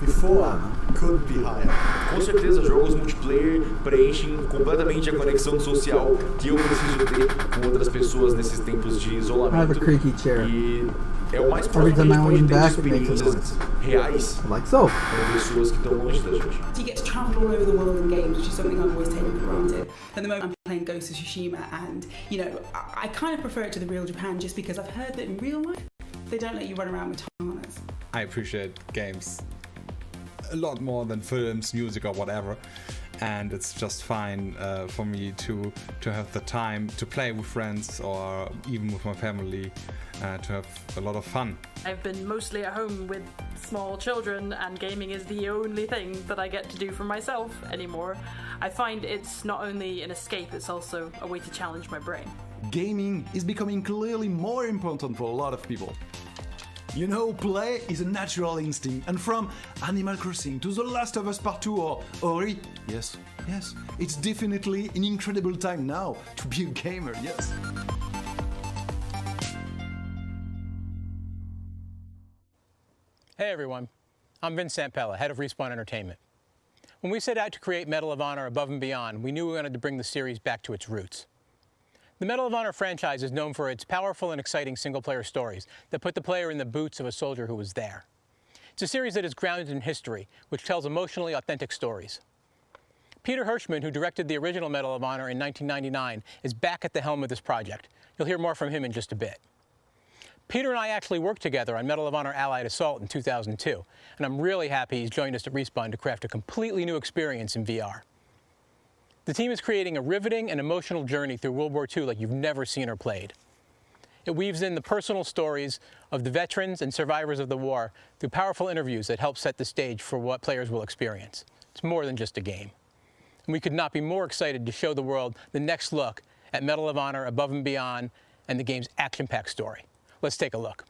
before could be higher. Com certeza, jogos multiplayer preenchem completamente a conexão social que eu preciso ter com outras pessoas nesses tempos de isolamento. I have a creaky chair. E é o mais Every próximo que time a I gente lean pode ter de back, it makes a experiências noise. reais Like so. com pessoas que estão longe da gente. You get to travel all over the world in games, which is something I've always taken for granted. At the moment, I'm playing Ghost of Tsushima, and you know, I kind of prefer it to the real Japan just because I've heard that in real life they don't let you run around with katanas. I appreciate games a lot more than films, music, or whatever, and it's just fine for me to have the time to play with friends or even with my family, to have a lot of fun. I've been mostly at home with small children, and gaming is the only thing that I get to do for myself anymore. I find it's not only an escape, it's also a way to challenge my brain. Gaming is becoming clearly more important for a lot of people. You know, play is a natural instinct, and from Animal Crossing to The Last of Us Part 2 or Ori, yes, it's definitely an incredible time now to be a gamer, yes. Hey everyone, I'm Vince Sampella, head of Respawn Entertainment. When we set out to create Medal of Honor Above and Beyond, we knew we wanted to bring the series back to its roots. The Medal of Honor franchise is known for its powerful and exciting single-player stories that put the player in the boots of a soldier who was there. It's a series that is grounded in history, which tells emotionally authentic stories. Peter Hirschman, who directed the original Medal of Honor in 1999, is back at the helm of this project. You'll hear more from him in just a bit. Peter and I actually worked together on Medal of Honor Allied Assault in 2002, and I'm really happy he's joined us at Respawn to craft a completely new experience in VR. The team is creating a riveting and emotional journey through World War II like you've never seen or played. It weaves in the personal stories of the veterans and survivors of the war through powerful interviews that help set the stage for what players will experience. It's more than just a game. And we could not be more excited to show the world the next look at Medal of Honor Above and Beyond and the game's action-packed story. Let's take a look.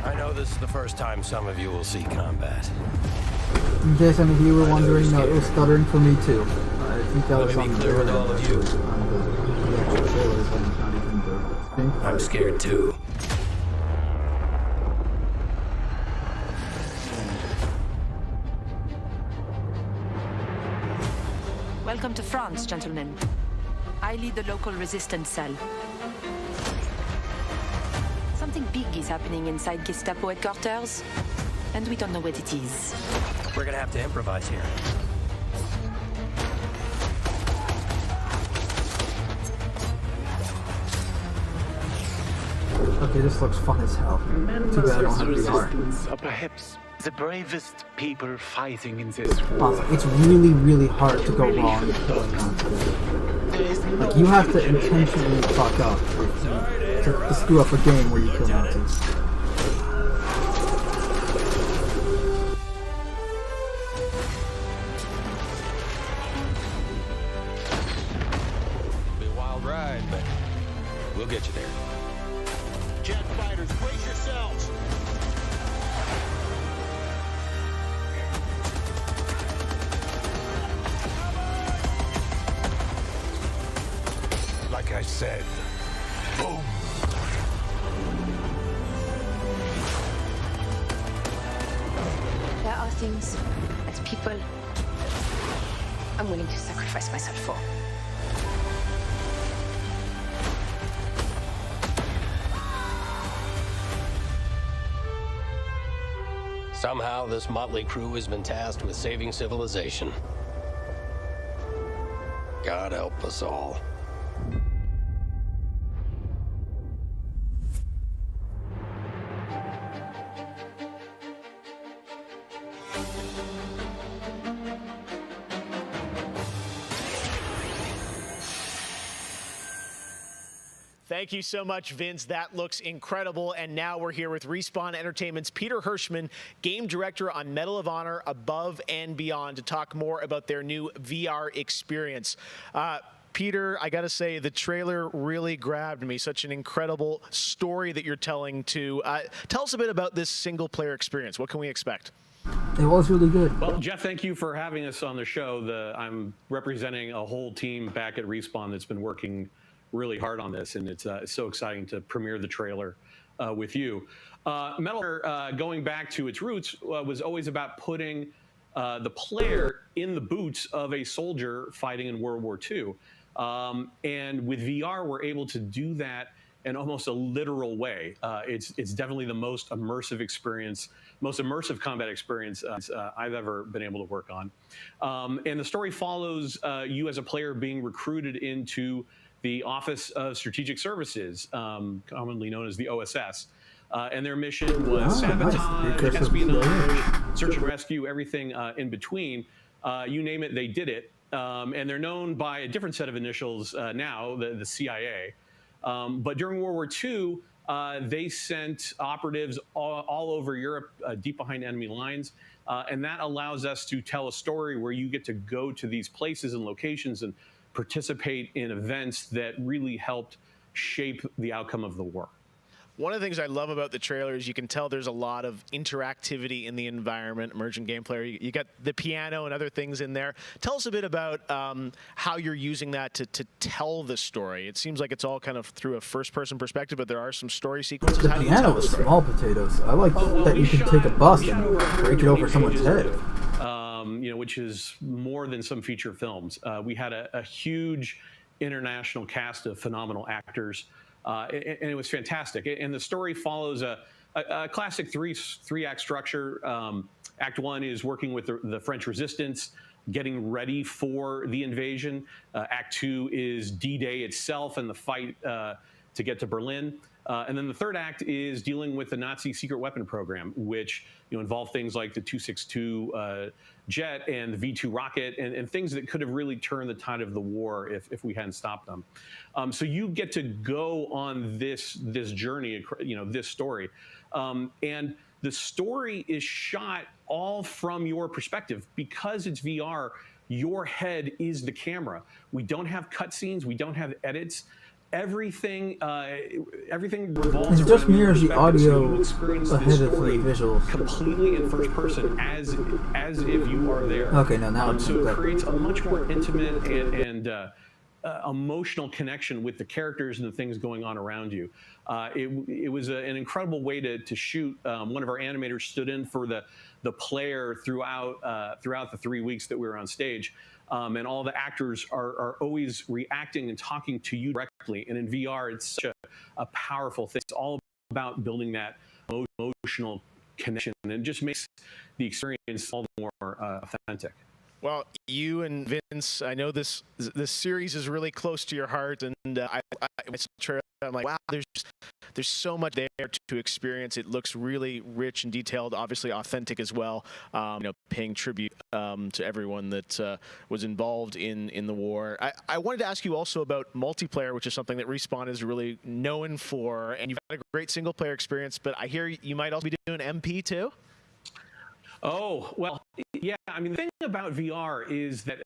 I know this is the first time some of you will see combat. In case any of you were wondering, no, it was stuttering for me too. I think that was on the clear with all of you. the actual trailers and not even the screen. I'm scared too. Welcome to France, gentlemen. I lead the local resistance cell. Something big is happening inside Gestapo headquarters, and we don't know what it is. We're gonna have to improvise here. Okay, this looks fun as hell. Too bad I don't have VR. Are perhaps the bravest people fighting in this war. It's really, really hard to go wrong. Like, you have to intentionally fuck up to screw up a game where you kill Nazis. It'll be a wild ride, but we'll get you there. Jet fighters, brace yourselves! Like I said, boom! There are things as people I'm willing to sacrifice myself for. Somehow this motley crew has been tasked with saving civilization. God help us all. Thank you so much, Vince. That looks incredible. And now we're here with Respawn Entertainment's Peter Hirschman, game director on Medal of Honor Above and Beyond, to talk more about their new VR experience. Peter, I gotta say, the trailer really grabbed me. Such an incredible story that you're telling to. Tell us a bit about this single-player experience. What can we expect? It was really good. Well, Jeff, thank you for having us on the show. I'm representing a whole team back at Respawn that's been working really hard on this, and it's so exciting to premiere the trailer with you. Medal of Honor, going back to its roots, was always about putting the player in the boots of a soldier fighting in World War II. And with VR, we're able to do that in almost a literal way. It's definitely the most immersive experience, most immersive combat experience I've ever been able to work on. And the story follows you as a player being recruited into the Office of Strategic Services, commonly known as the OSS. And their mission was sabotage, espionage, search and rescue, everything in between. You name it, they did it. And they're known by a different set of initials now, the CIA. But during World War II, they sent operatives all over Europe, deep behind enemy lines. And that allows us to tell a story where you get to go to these places and locations and participate in events that really helped shape the outcome of the war. One of the things I love about the trailer is you can tell there's a lot of interactivity in the environment, emergent gameplay. You got the piano and other things in there. Tell us a bit about how you're using that to tell the story. It seems like it's all kind of through a first-person perspective, but there are some story sequences. The piano was small potatoes. I like that you can take a bus and break it over someone's head. which is more than some feature films. We had a huge international cast of phenomenal actors, and it was fantastic. And the story follows a classic three-act structure. Act 1 is working with the French resistance, getting ready for the invasion. Act 2 is D-Day itself and the fight to get to Berlin. And then the third act is dealing with the Nazi secret weapon program, which involved things like the 262 jet and the V2 rocket and things that could have really turned the tide of the war if we hadn't stopped them. So you get to go on this journey, this story. And the story is shot all from your perspective. Because it's VR, your head is the camera. We don't have cutscenes. We don't have edits. Everything revolves it just around mirrors the audio so you experience ahead this of the story visuals. completely in first person as if you are there. Okay, now it's so it creates a much more intimate and emotional connection with the characters and the things going on around you. It was an incredible way to shoot. One of our animators stood in for the player throughout the 3 weeks that we were on stage. And all the actors are always reacting and talking to you directly. And in VR, it's such a powerful thing. It's all about building that emotional connection, and it just makes the experience all the more authentic. Well, you and Vince, I know this series is really close to your heart, and I'm like, wow, there's so much there to experience. It looks really rich and detailed, obviously authentic as well. Paying tribute to everyone that was involved in the war. I wanted to ask you also about multiplayer, which is something that Respawn is really known for, and you've had a great single player experience. But I hear you might also be doing MP too. Oh, well, yeah. I mean, the thing about VR is that,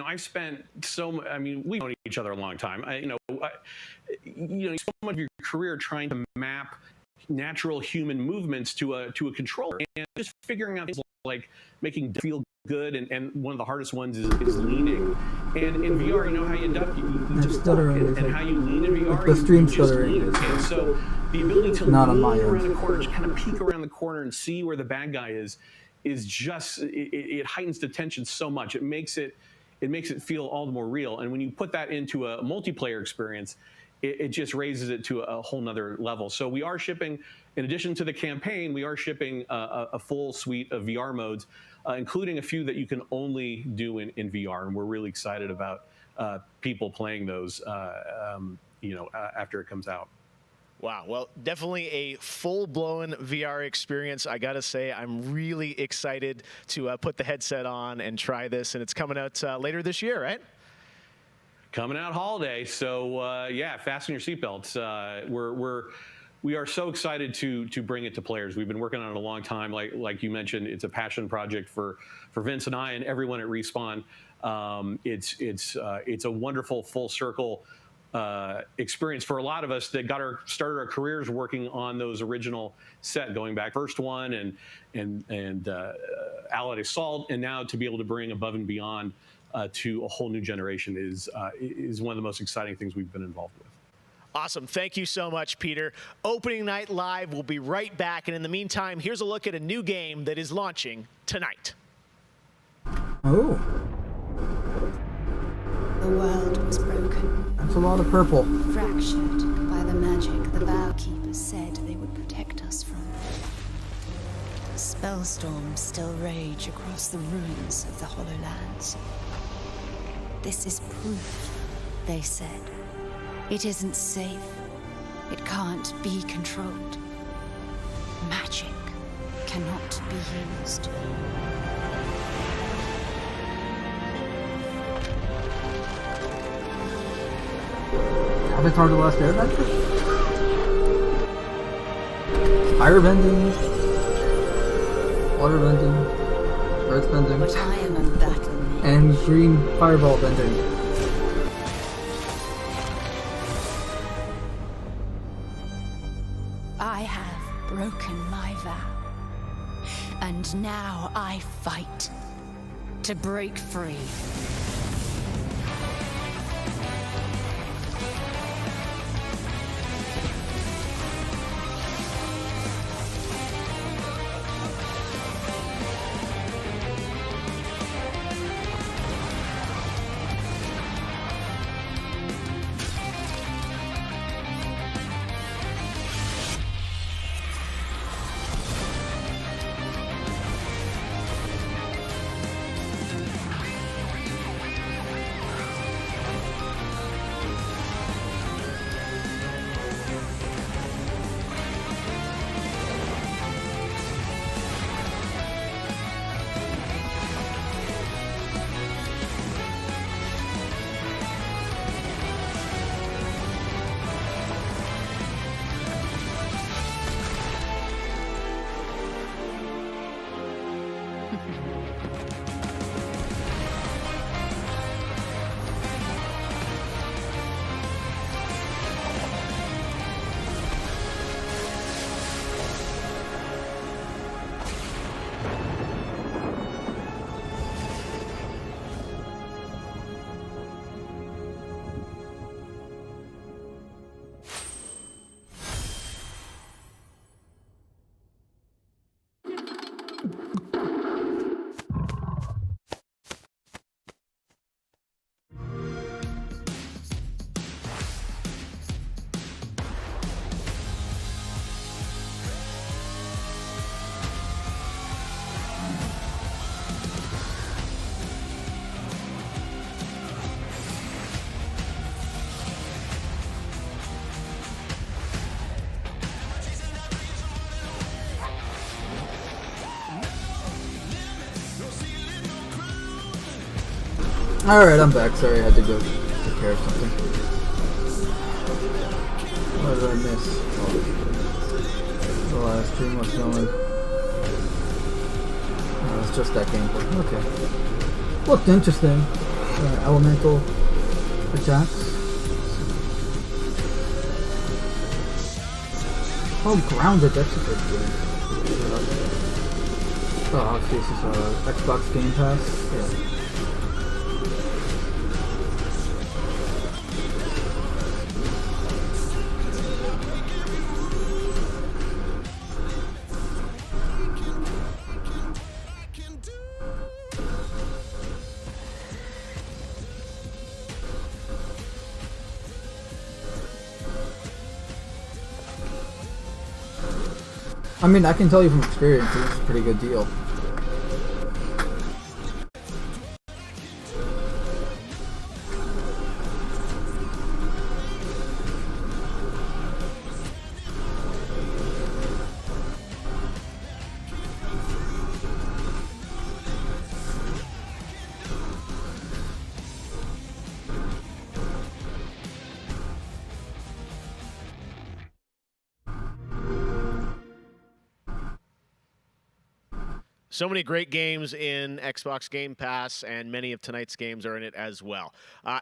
I've spent we've known each other a long time. So much of your career trying to map natural human movements to a controller, and just figuring out things like making feel good, and one of the hardest ones is leaning. And in VR, you know how you duck, you just look, and how you lean in VR, the stream you just stuttering lean. And so the ability to not lean on my around end. the corner, just kind of peek around the corner and see where the bad guy is just it heightens the tension so much. It makes it feel all the more real. And when you put that into a multiplayer experience, it just raises it to a whole nother level. So we are shipping, in addition to the campaign, we are shipping a full suite of VR modes, including a few that you can only do in VR. And we're really excited about people playing those, after it comes out. Wow. Well, definitely a full-blown VR experience. I got to say, I'm really excited to put the headset on and try this. And it's coming out later this year, right? Coming out holiday. So, yeah, fasten your seatbelts. We are so excited to bring it to players. We've been working on it a long time. Like you mentioned, it's a passion project for Vince and I and everyone at Respawn. It's a wonderful full circle experience for a lot of us that started our careers working on those original set, going back first one and Allied Assault, and now to be able to bring Above and Beyond to a whole new generation is one of the most exciting things we've been involved with. Awesome. Thank you so much, Peter. Opening Night Live will be right back. And in the meantime, here's a look at a new game that is launching tonight. Oh. The world was broken. That's a lot of purple. Fractured by the magic the Bowkeepers said they would protect us from. Spellstorms still rage across the ruins of the Hollowlands. This is proof, they said. It isn't safe. It can't be controlled. Magic cannot be used. Avatar: The Last Airbender? Fire bending, water bending, earth bending, But I am a battle mage. and green fireball bending. I have broken my vow. And now I fight to break free. Alright, I'm back. Sorry, I had to go take care of something. What did I miss? Oh. The last stream was going. Oh, it's just that gameplay. Okay. Looked interesting. Elemental attacks. Oh, Grounded, that's a good game. Oh, this is Xbox Game Pass. Yeah. I mean, I can tell you from experience, this is a pretty good deal. So many great games in Xbox Game Pass, and many of tonight's games are in it as well.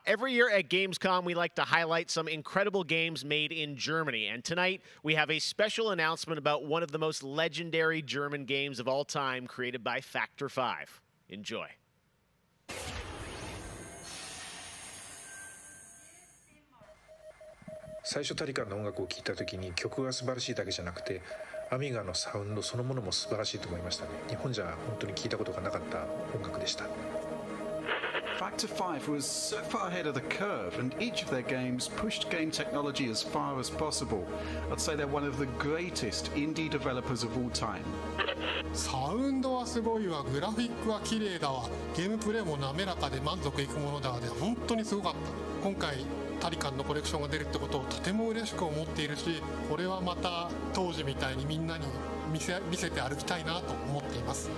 Every year at Gamescom, we like to highlight some incredible games made in Germany. And tonight, we have a special announcement about one of the most legendary German games of all time, created by Factor 5. Enjoy. First, タリカンの音楽を聴いたときに曲が素晴らしいだけじゃなくてアミガのサウンドそのものも素晴らしいと思いましたね。日本じゃ本当に聞いたことがなかった音楽でした。Factor 5 was so far ahead of the curve, and each of their games pushed game technology as far as possible. I'd say they're one of the greatest indie developers of all time. サウンドはすごいわ、グラフィックは綺麗だわ、ゲームプレイも滑らかで満足いくものだわで、本当にすごかった。今回タリカンのコレクションが出るってことをとても嬉しく思っているし、これはまた当時みたいにみんなに見せて歩きたいなと思っています。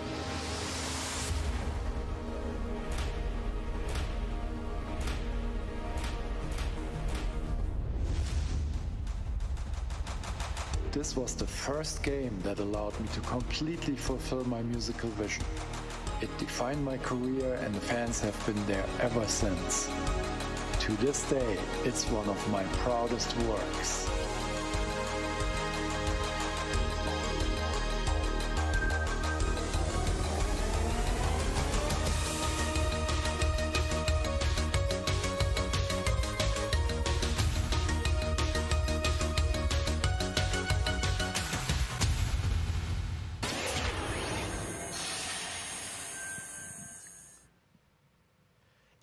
This was the first game that allowed me to completely fulfill my musical vision. It defined my career, and the fans have been there ever since. To this day, it's one of my proudest works.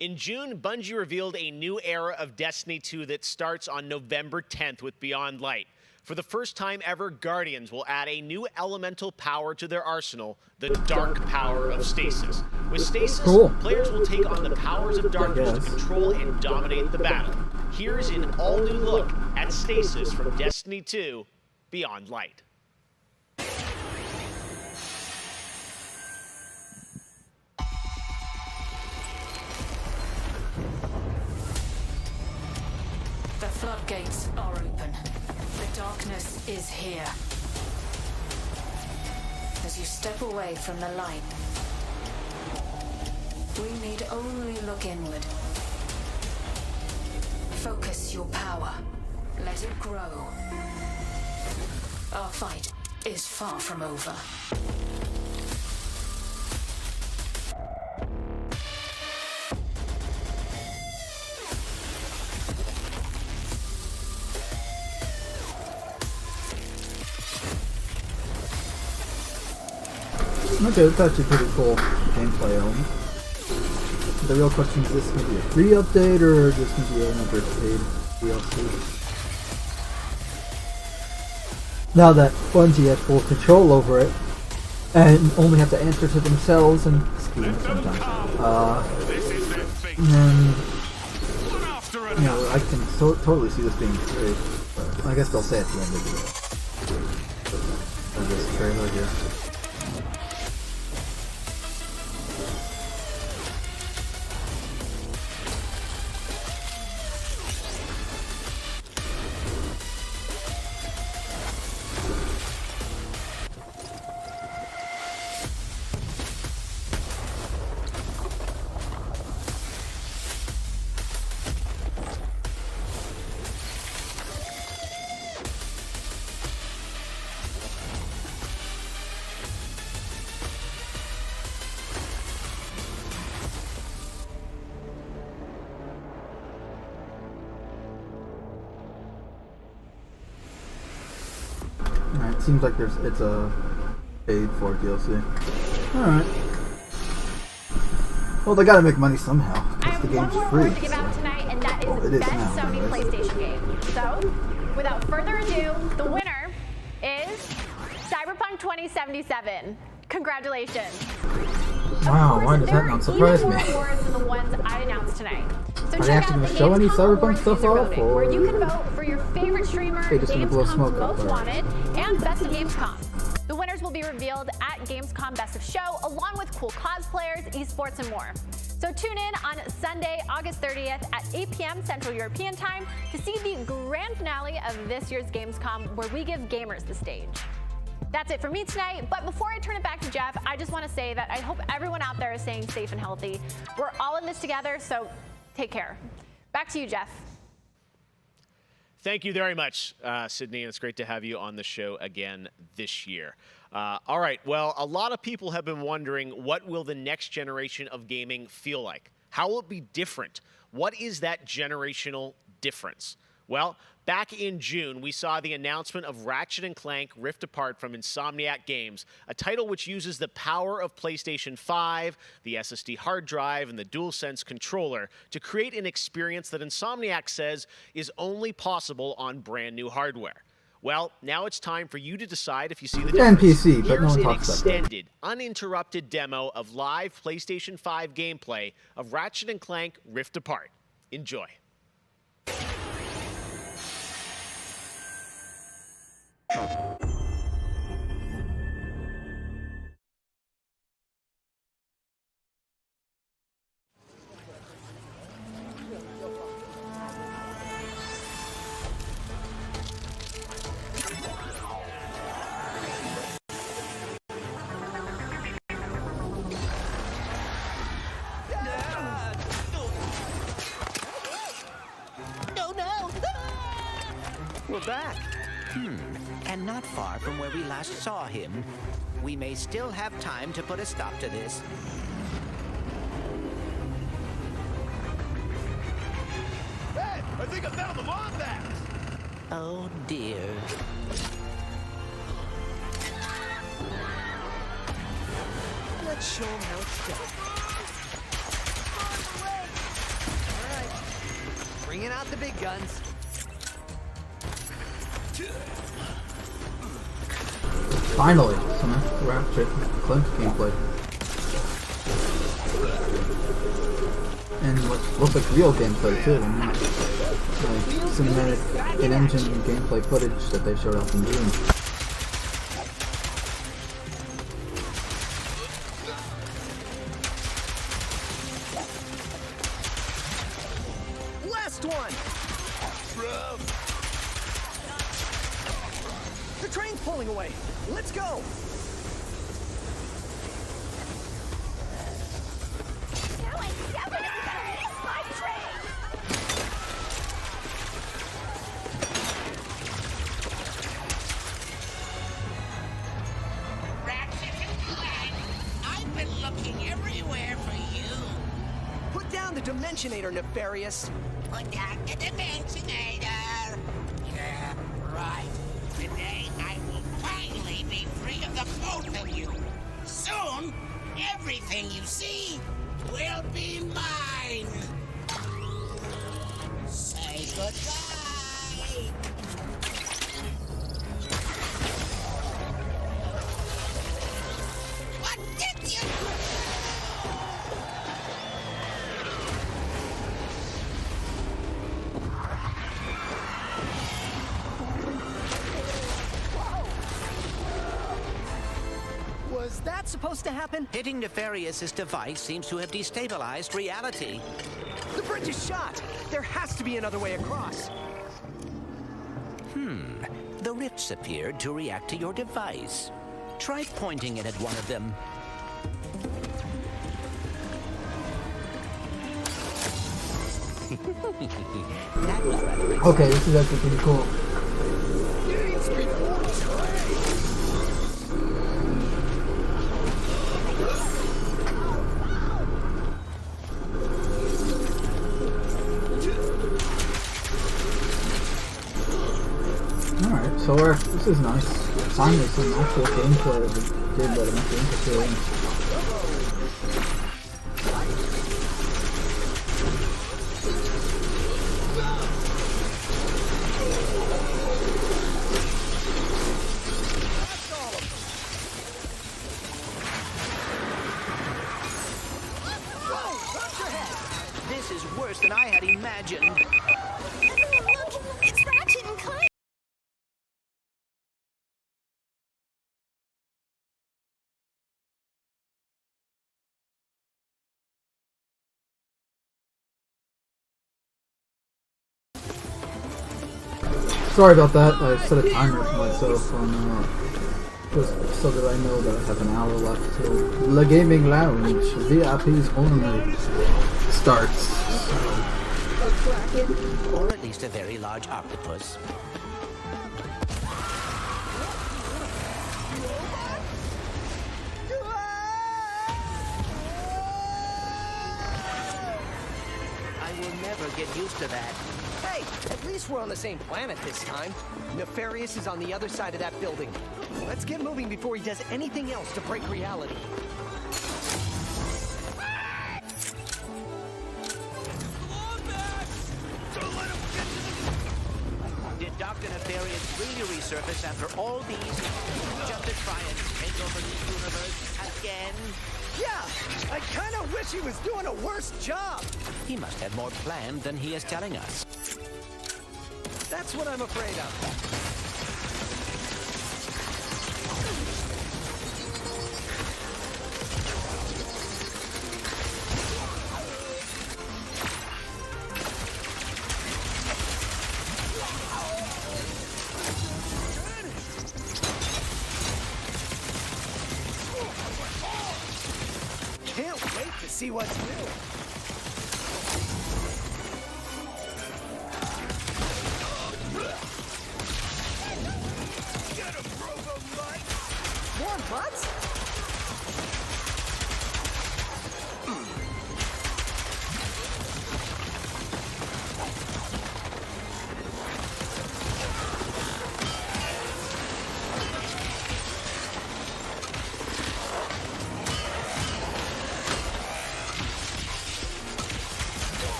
In June, Bungie revealed a new era of Destiny 2 that starts on November 10th with Beyond Light. For the first time ever, Guardians will add a new elemental power to their arsenal, the dark power of Stasis. With Stasis, players will take on the powers of darkness to control and dominate the battle. Here's an all-new look at Stasis from Destiny 2 Beyond Light. The floodgates are open. The darkness is here. As you step away from the light, we need only look inward. Focus your power. Let it grow. Our fight is far from over. Okay, that's actually pretty cool gameplay element. The real question is, this going to be a free update or is this going to be another paid DLC? Now that Bungie has full control over it and only have to answer to themselves and scheme sometimes, and you know, I can totally see this being free. But I guess they'll say at the end of this trailer here. it seems like it's a paid for DLC. Alright. Well, they gotta make money somehow. The game's free. To give out tonight, and that is Best Sony PlayStation Game. So, without further ado, the winner is Cyberpunk 2077. Congratulations. Wow, why does that not surprise me? Even more awards than the ones I announced tonight. So Are they check actually out going the to show any Gamescom Cyberpunk Awards stuff user off, voting, or where you can vote for your favorite streamer, they just gonna blow Gamescom's smoke up Most there? Wanted, and Best of Gamescom. The winners will be revealed at Gamescom Best of Show, along with cool cosplayers, esports, and more. So tune in on Sunday, August 30th at 8 p.m. Central European Time to see the grand finale of this year's Gamescom, where we give gamers the stage. That's it for me tonight, but before I turn it back to Jeff, I just want to say that I hope everyone out there is staying safe and healthy. We're all in this together, so take care. Back to you, Jeff. Thank you very much, Sydney. It's great to have you on the show again this year. All right, well, a lot of people have been wondering, what will the next generation of gaming feel like? How will it be different? What is that generational difference? Well, back in June, we saw the announcement of Ratchet & Clank Rift Apart from Insomniac Games, a title which uses the power of PlayStation 5, the SSD hard drive, and the DualSense controller to create an experience that Insomniac says is only possible on brand new hardware. Well, now it's time for you to decide if you see the difference. PC, but no Here's one an talks about that. extended, uninterrupted demo of live PlayStation 5 gameplay of Ratchet & Clank Rift Apart. Enjoy. We're back. And not far from where we last saw him. We may still have time to put a stop to this. Hey, I think I found the bomb back. Oh dear. Let's show him how it's done. All right, bringing out the big guns. Finally, some Ratchet & Clank gameplay. And what looks like real gameplay too. I mean, like cinematic in-engine gameplay footage that they showed off in June. Last one. Bro. The train's pulling away. Let's go. Now I'm definitely gonna miss my train. I've been looking everywhere for you. Put down the Dimensionator, Nefarious. Put down the Dimensionator. Yeah, right. Today I will finally be free of the both of you. Soon, everything you see will be mine. Say goodbye. What did you do? Was that supposed to happen? Hitting Nefarious's device seems to have destabilized reality. The bridge is shot. There has to be another way across. The rifts appeared to react to your device. Try pointing it at one of them. That was rather exciting. Okay, this is actually pretty cool. Alright, so this is nice. finally some actual gameplay of the game that I'm interested in. This is worse than I had imagined. Look, it's Ratchet and Clank. Sorry about that. I set a timer for myself on just so that I know that I have an hour left till the gaming lounge VIPs only starts. Or at least a very large octopus. I will never get used to that. Hey, at least we're on the same planet this time. Nefarious is on the other side of that building. Let's get moving before he does anything else to break reality. Did Dr. Nefarious really resurface after all these just to try and take over the universe again? Yeah, I kind of wish he was doing a worse job. He must have more planned than he is telling us. That's what I'm afraid of. Can't wait to see what's new. More butts?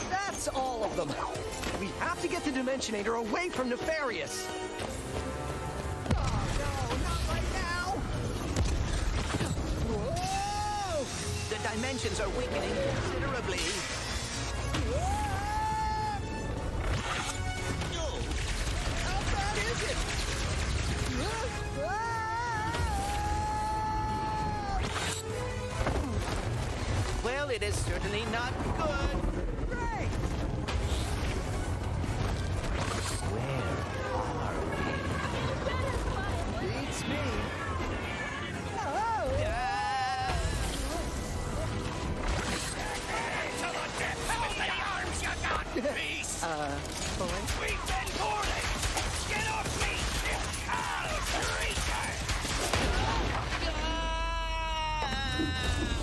That's all of them. We have to get the Dimensionator away from Nefarious. The dimensions are weakening considerably. How bad is it? Well, it is certainly not good. Great! Where are we? Beats me. We've been boarded! Get off me!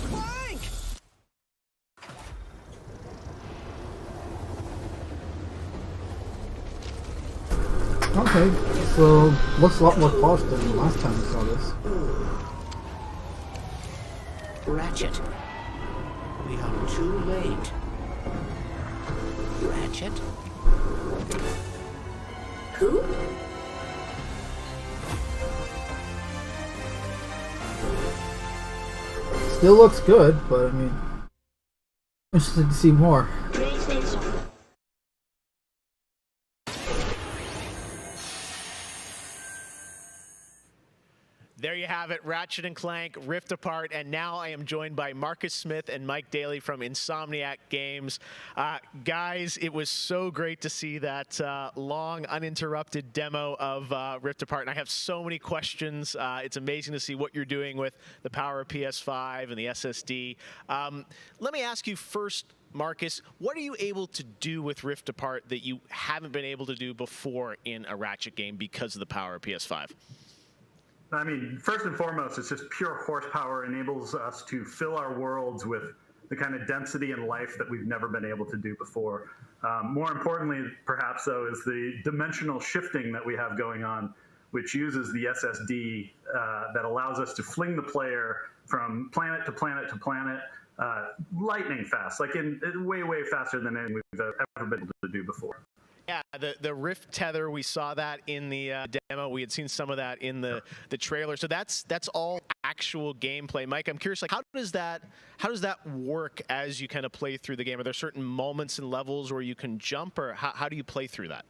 Clank! Okay, so looks a lot more polished than the last time we saw this. Ratchet. We are too late. Ratchet? Who? Still looks good, but I mean, interested to see more. There you have it, Ratchet and Clank, Rift Apart, and now I am joined by Marcus Smith and Mike Daly from Insomniac Games. Guys, it was so great to see that long, uninterrupted demo of Rift Apart, and I have so many questions. It's amazing to see what you're doing with the power of PS5 and the SSD. Let me ask you first, Marcus, what are you able to do with Rift Apart that you haven't been able to do before in a Ratchet game because of the power of PS5? I mean, first and foremost, it's just pure horsepower, enables us to fill our worlds with the kind of density and life that we've never been able to do before. More importantly, perhaps, though, is the dimensional shifting that we have going on. which uses the SSD that allows us to fling the player from planet to planet to planet lightning fast, like in way faster than anything we've ever been able to do before. Yeah, the Rift tether, we saw that in the demo. We had seen some of that in the trailer. So that's all actual gameplay. Mike, I'm curious, like how does that work as you kind of play through the game? Are there certain moments and levels where you can jump, or how do you play through that?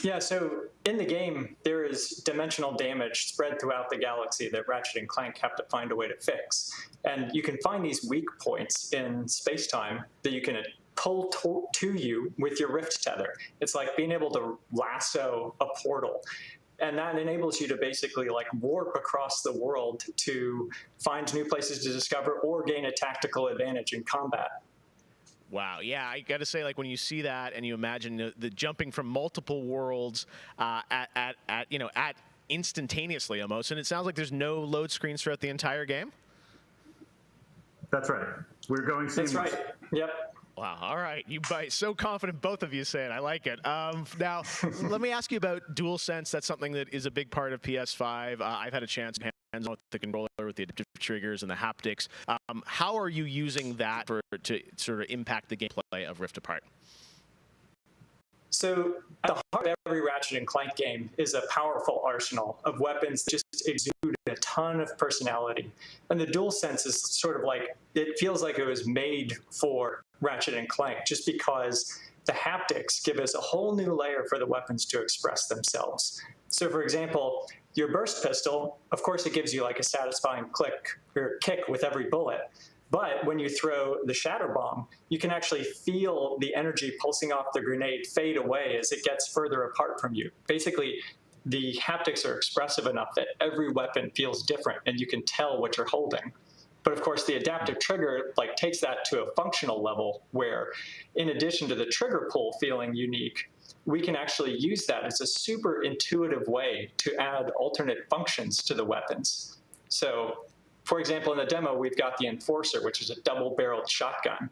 Yeah, so in the game, there is dimensional damage spread throughout the galaxy that Ratchet and Clank have to find a way to fix. And you can find these weak points in space-time that you can pull to you with your Rift tether. It's like being able to lasso a portal. And that enables you to basically like warp across the world to find new places to discover or gain a tactical advantage in combat. Wow, yeah, I got to say, like when you see that and you imagine the jumping from multiple worlds at instantaneously almost, and it sounds like there's no load screens throughout the entire game. That's right. We're going seamless. That's right. Yep. Wow. All right. You so confident, both of you say it. I like it. Now, let me ask you about DualSense. That's something that is a big part of PS5. I've had a chance to hands on with the controller, with the adaptive triggers and the haptics. How are you using that to sort of impact the gameplay of Rift Apart? So at the heart of every Ratchet and Clank game is a powerful arsenal of weapons that just exude a ton of personality. And the DualSense is sort of like, it feels like it was made for Ratchet and Clank just because the haptics give us a whole new layer for the weapons to express themselves. So for example, your burst pistol, of course it gives you like a satisfying kick with every bullet. But when you throw the shatter bomb, you can actually feel the energy pulsing off the grenade fade away as it gets further apart from you. Basically, the haptics are expressive enough that every weapon feels different and you can tell what you're holding. But of course, the adaptive trigger like takes that to a functional level where, in addition to the trigger pull feeling unique, we can actually use that as a super intuitive way to add alternate functions to the weapons. So, for example, in the demo, we've got the Enforcer, which is a double-barreled shotgun.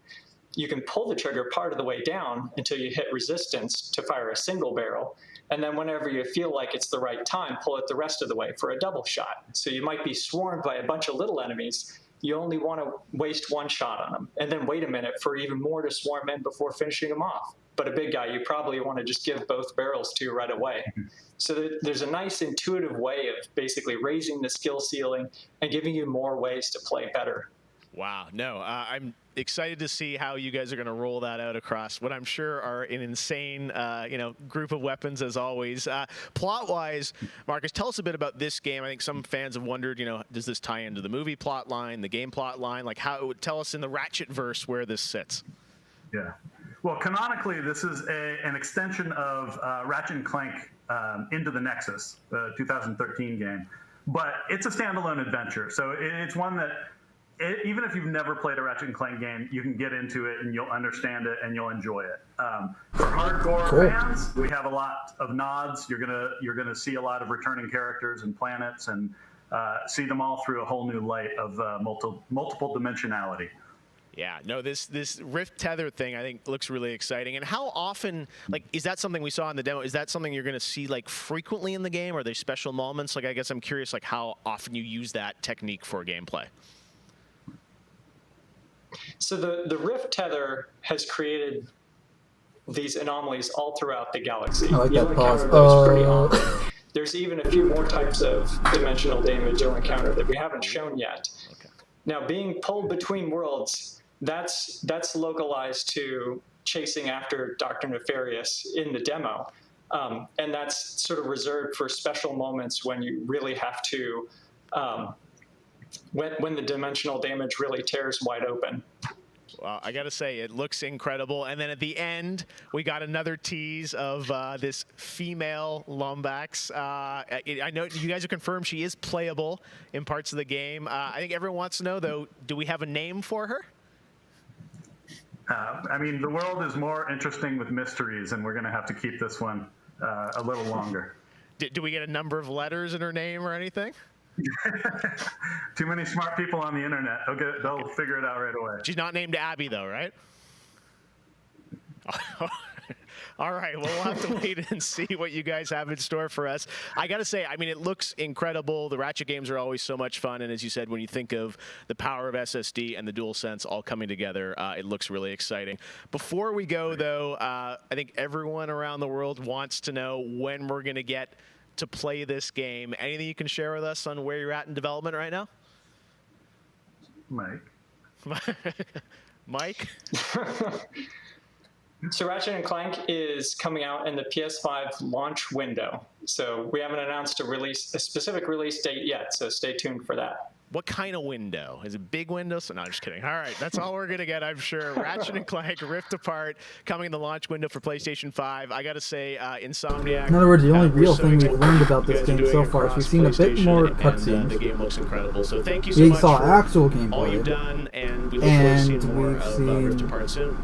You can pull the trigger part of the way down until you hit resistance to fire a single barrel, and then whenever you feel like it's the right time, pull it the rest of the way for a double shot. So you might be swarmed by a bunch of little enemies. You only want to waste one shot on them, and then wait a minute for even more to swarm in before finishing them off. But a big guy, you probably want to just give both barrels to right away. So there's a nice intuitive way of basically raising the skill ceiling and giving you more ways to play better. Wow. No, I'm excited to see how you guys are going to roll that out across what I'm sure are an insane, group of weapons as always. Plot-wise, Marcus, tell us a bit about this game. I think some fans have wondered, does this tie into the movie plot line, the game plot line? Like, tell us in the Ratchet verse where this sits. Yeah. Well, canonically, this is an extension of Ratchet and Clank Into the Nexus, the 2013 game. But it's a standalone adventure. So it's one that, even if you've never played a Ratchet and Clank game, you can get into it and you'll understand it and you'll enjoy it. For hardcore fans, we have a lot of nods. You're gonna see a lot of returning characters and planets and see them all through a whole new light of multiple dimensionality. Yeah, no, this Rift tether thing I think looks really exciting. And how often, is that something we saw in the demo? Is that something you're going to see frequently in the game? Are there special moments? I guess I'm curious how often you use that technique for gameplay. So the Rift tether has created these anomalies all throughout the galaxy. I like You'll that pause. encounter those pretty often. There's even a few more types of dimensional damage you'll encounter that we haven't shown yet. Okay. Now, being pulled between worlds, that's localized to chasing after Dr. Nefarious in the demo. And that's sort of reserved for special moments when you really have to, when the dimensional damage really tears wide open. Well, I got to say, it looks incredible. And then at the end, we got another tease of this female Lombax. I know you guys have confirmed she is playable in parts of the game. I think everyone wants to know, though, do we have a name for her? The world is more interesting with mysteries, and we're going to have to keep this one a little longer. Do we get a number of letters in her name or anything? Too many smart people on the internet. They'll figure it out right away. She's not named Abby, though, right? All right, well, we'll have to wait and see what you guys have in store for us. I got to say, I mean, it looks incredible. The Ratchet games are always so much fun, and as you said, when you think of the power of SSD and the DualSense all coming together, it looks really exciting. Before we go, though, I think everyone around the world wants to know when we're going to get to play this game. Anything you can share with us on where you're at in development right now? Mike? Mike? So Ratchet & Clank is coming out in the PS5 launch window. So we haven't announced a specific release date yet, so stay tuned for that. What kind of window? Is it big windows? No, I'm just kidding. All right, that's all we're going to get, I'm sure. Ratchet & Clank Rift Apart coming in the launch window for PlayStation 5. I got to say, Insomniac. In other words, the only real thing we've learned about this game so far is we've seen a bit more cutscenes. The game looks incredible. So thank you so we much saw for actual all gameplay. you've done, and we look forward to seeing more of Rift Apart soon.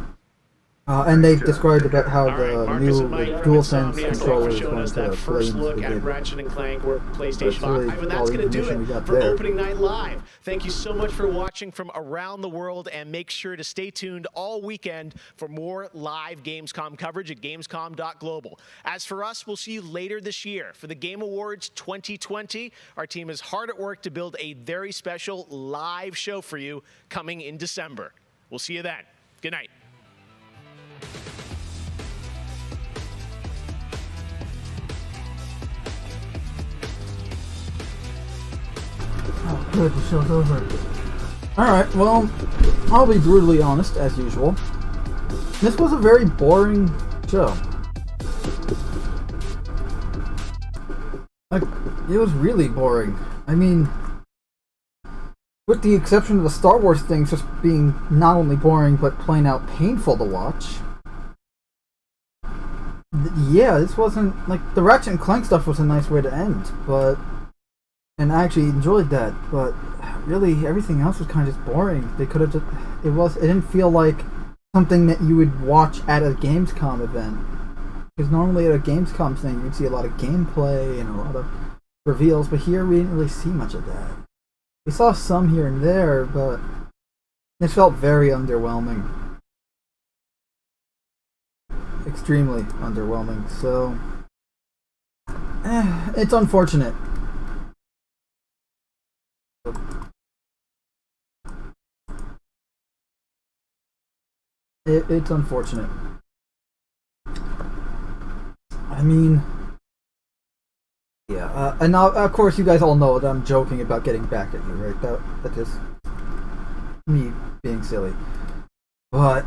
And they described about how the new DualSense controller is going to play into the game. Ratchet & Clank or PlayStation 5, and that's going to do it for Opening Night Live. Thank you so much for watching from around the world, and make sure to stay tuned all weekend for more live Gamescom coverage at Gamescom.global. As for us, we'll see you later this year for the Game Awards 2020. Our team is hard at work to build a very special live show for you coming in December. We'll see you then. Good night. Oh, good, the show's over. Alright, well, I'll be brutally honest, as usual. This was a very boring show. Like, it was really boring. I mean, with the exception of the Star Wars things just being not only boring, but plain out painful to watch. Yeah, this wasn't, like, the Ratchet and Clank stuff was a nice way to end, but... And I actually enjoyed that, but really everything else was kind of just boring. They could have just... It didn't feel like something that you would watch at a Gamescom event. Because normally at a Gamescom thing, you'd see a lot of gameplay and a lot of reveals, but here we didn't really see much of that. We saw some here and there, but it felt very underwhelming. Extremely underwhelming, so... it's unfortunate. It's unfortunate. I mean... Yeah, and now, of course you guys all know that I'm joking about getting back at you, right? That is me being silly. But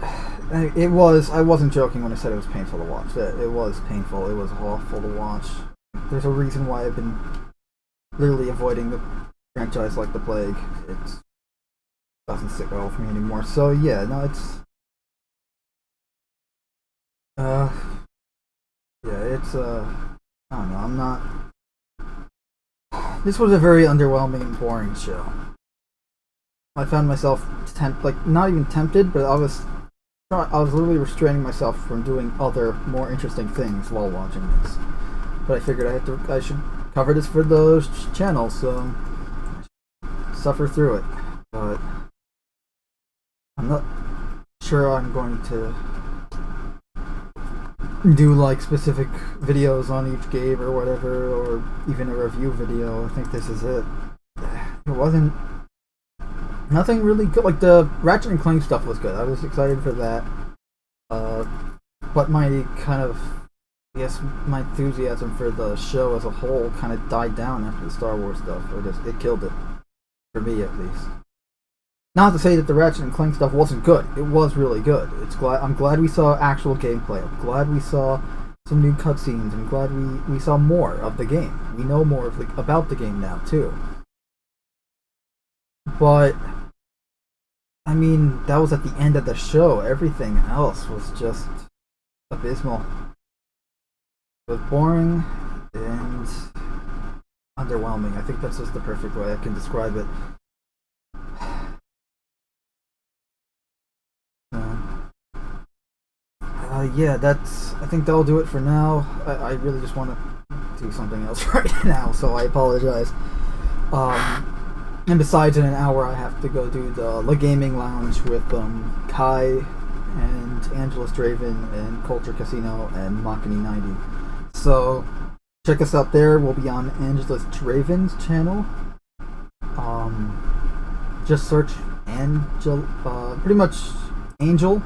I wasn't joking when I said it was painful to watch. It was painful, it was awful to watch. There's a reason why I've been literally avoiding the franchise like the plague. It doesn't sit well with me anymore. So yeah, no, it's... yeah, it's, I don't know, I'm not... This was a very underwhelming and boring show. I found myself, not even tempted, but I was literally restraining myself from doing other, more interesting things while watching this. But I figured I should cover this for those channels, so I suffer through it. But I'm not sure I'm going to do like specific videos on each game or whatever, or even a review video. I think this is it. It wasn't nothing really good. Like the Ratchet and Clank stuff was good. I was excited for that. But my kind of, I guess, my enthusiasm for the show as a whole kind of died down after the Star Wars stuff. It killed it. For me, at least. Not to say that the Ratchet and Clank stuff wasn't good. It was really good. I'm glad we saw actual gameplay. I'm glad we saw some new cutscenes. I'm glad we saw more of the game. We know more about the game now, too. But, I mean, that was at the end of the show. Everything else was just abysmal. It was boring and underwhelming. I think that's just the perfect way I can describe it. Yeah, I think that'll do it for now. I really just want to do something else right now, so I apologize. And besides, in an hour I have to go do the Gaming Lounge with Kai and Angela Straven and Culture Casino and Machiny 90. So check us out there. We'll be on Angela Straven's channel. Just search Angel, pretty much Angel,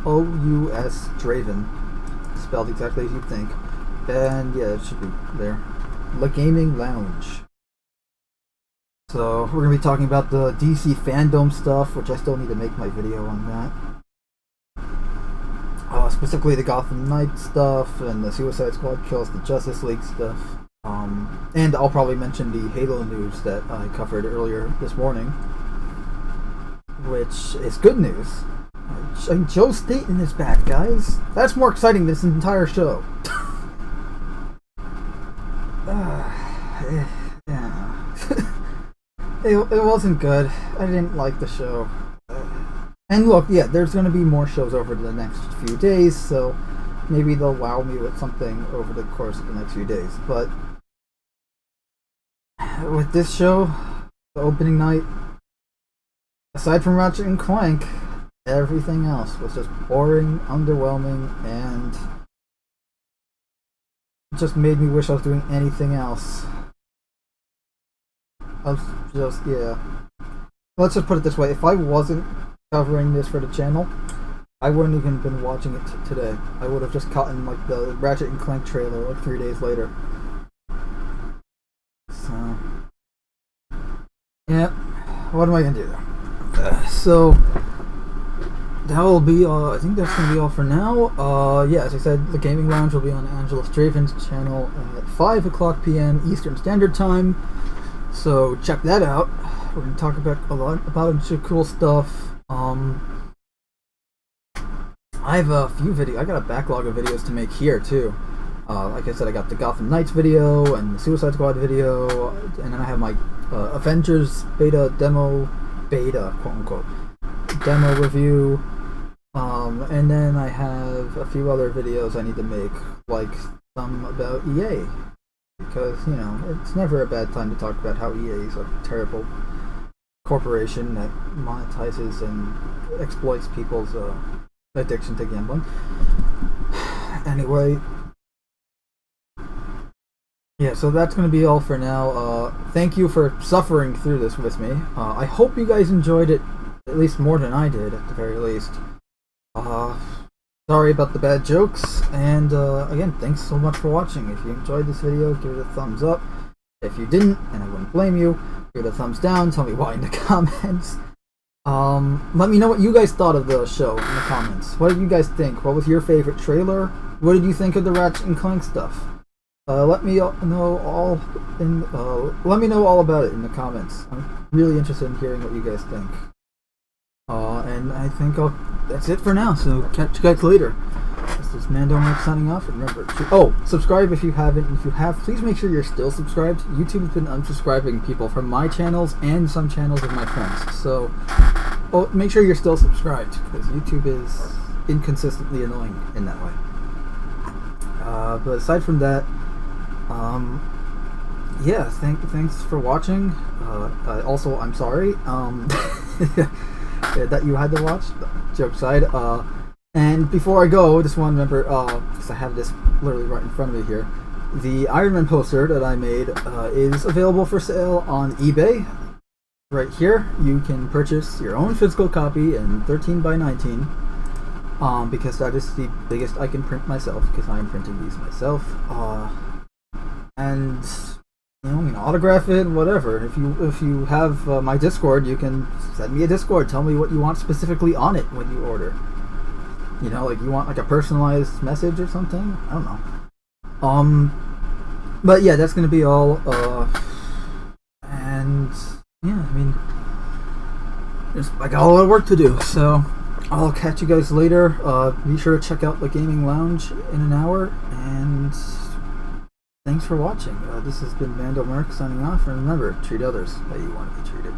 O-U-S Draven, spelled exactly as you'd think. And yeah, it should be there. The Gaming Lounge. So we're gonna be talking about the DC fandom stuff, which I still need to make my video on that. Specifically the Gotham Knight stuff and the Suicide Squad kills the Justice League stuff. And I'll probably mention the Halo news that I covered earlier this morning, which is good news. Joe Staten is back, guys. That's more exciting than this entire show. Yeah. It wasn't good. I didn't like the show. And look, yeah, there's going to be more shows over the next few days, so maybe they'll wow me with something over the course of the next few days. But with this show, the opening night, aside from Ratchet and Clank, everything else was just boring, underwhelming, and it just made me wish I was doing anything else. I was just, yeah. Let's just put it this way, if I wasn't covering this for the channel, I wouldn't even been watching it today. I would have just caught in like the Ratchet and Clank trailer like 3 days later. So, yeah, what am I gonna do? So that will be all. I think that's gonna be all for now. Yeah, as I said, the Gaming Lounge will be on Angela Straven's channel at 5 o'clock p.m. Eastern Standard Time. So check that out. We're gonna talk about a bunch of cool stuff. I have a few videos. I got a backlog of videos to make here too. Like I said, I got the Gotham Knights video and the Suicide Squad video, and then I have my Avengers beta, quote unquote, demo review. And then I have a few other videos I need to make, like some about EA, because you know it's never a bad time to talk about how EA is a terrible corporation that monetizes and exploits people's addiction to gambling. Anyway, yeah, so that's going to be all for now. Thank you for suffering through this with me. I hope you guys enjoyed it at least more than I did, at the very least. Sorry about the bad jokes, and again, thanks so much for watching. If you enjoyed this video, give it a thumbs up. If you didn't, and I wouldn't blame you, give it a thumbs down. Tell me why in the comments. Let me know what you guys thought of the show in the comments. What did you guys think? What was your favorite trailer? What did you think of the Ratchet and Clank stuff? Let me know all about it in the comments. I'm really interested in hearing what you guys think. And I think that's it for now. So catch you guys later. This is Mando Merc signing off. Remember to subscribe if you haven't. And if you have, please make sure you're still subscribed. YouTube has been unsubscribing people from my channels and some channels of my friends. So make sure you're still subscribed, because YouTube is inconsistently annoying in that way. But aside from that, yeah, thanks for watching. Also, I'm sorry that you had to watch. Joke aside. And before I go, I just want to remember, because I have this literally right in front of me here, the Iron Man poster that I made is available for sale on eBay. Right here, you can purchase your own physical copy in 13x19, because that is the biggest I can print myself, because I'm printing these myself. And you can autograph it, whatever. If you have my Discord, you can send me a Discord. Tell me what you want specifically on it when you order. You know, like you want like a personalized message or something? I don't know. But yeah, that's gonna be all. And yeah, I mean, I got a lot of work to do, so I'll catch you guys later. Be sure to check out the Gaming Lounge in an hour, and thanks for watching. This has been Mando Merc signing off, and remember, treat others how you want to be treated.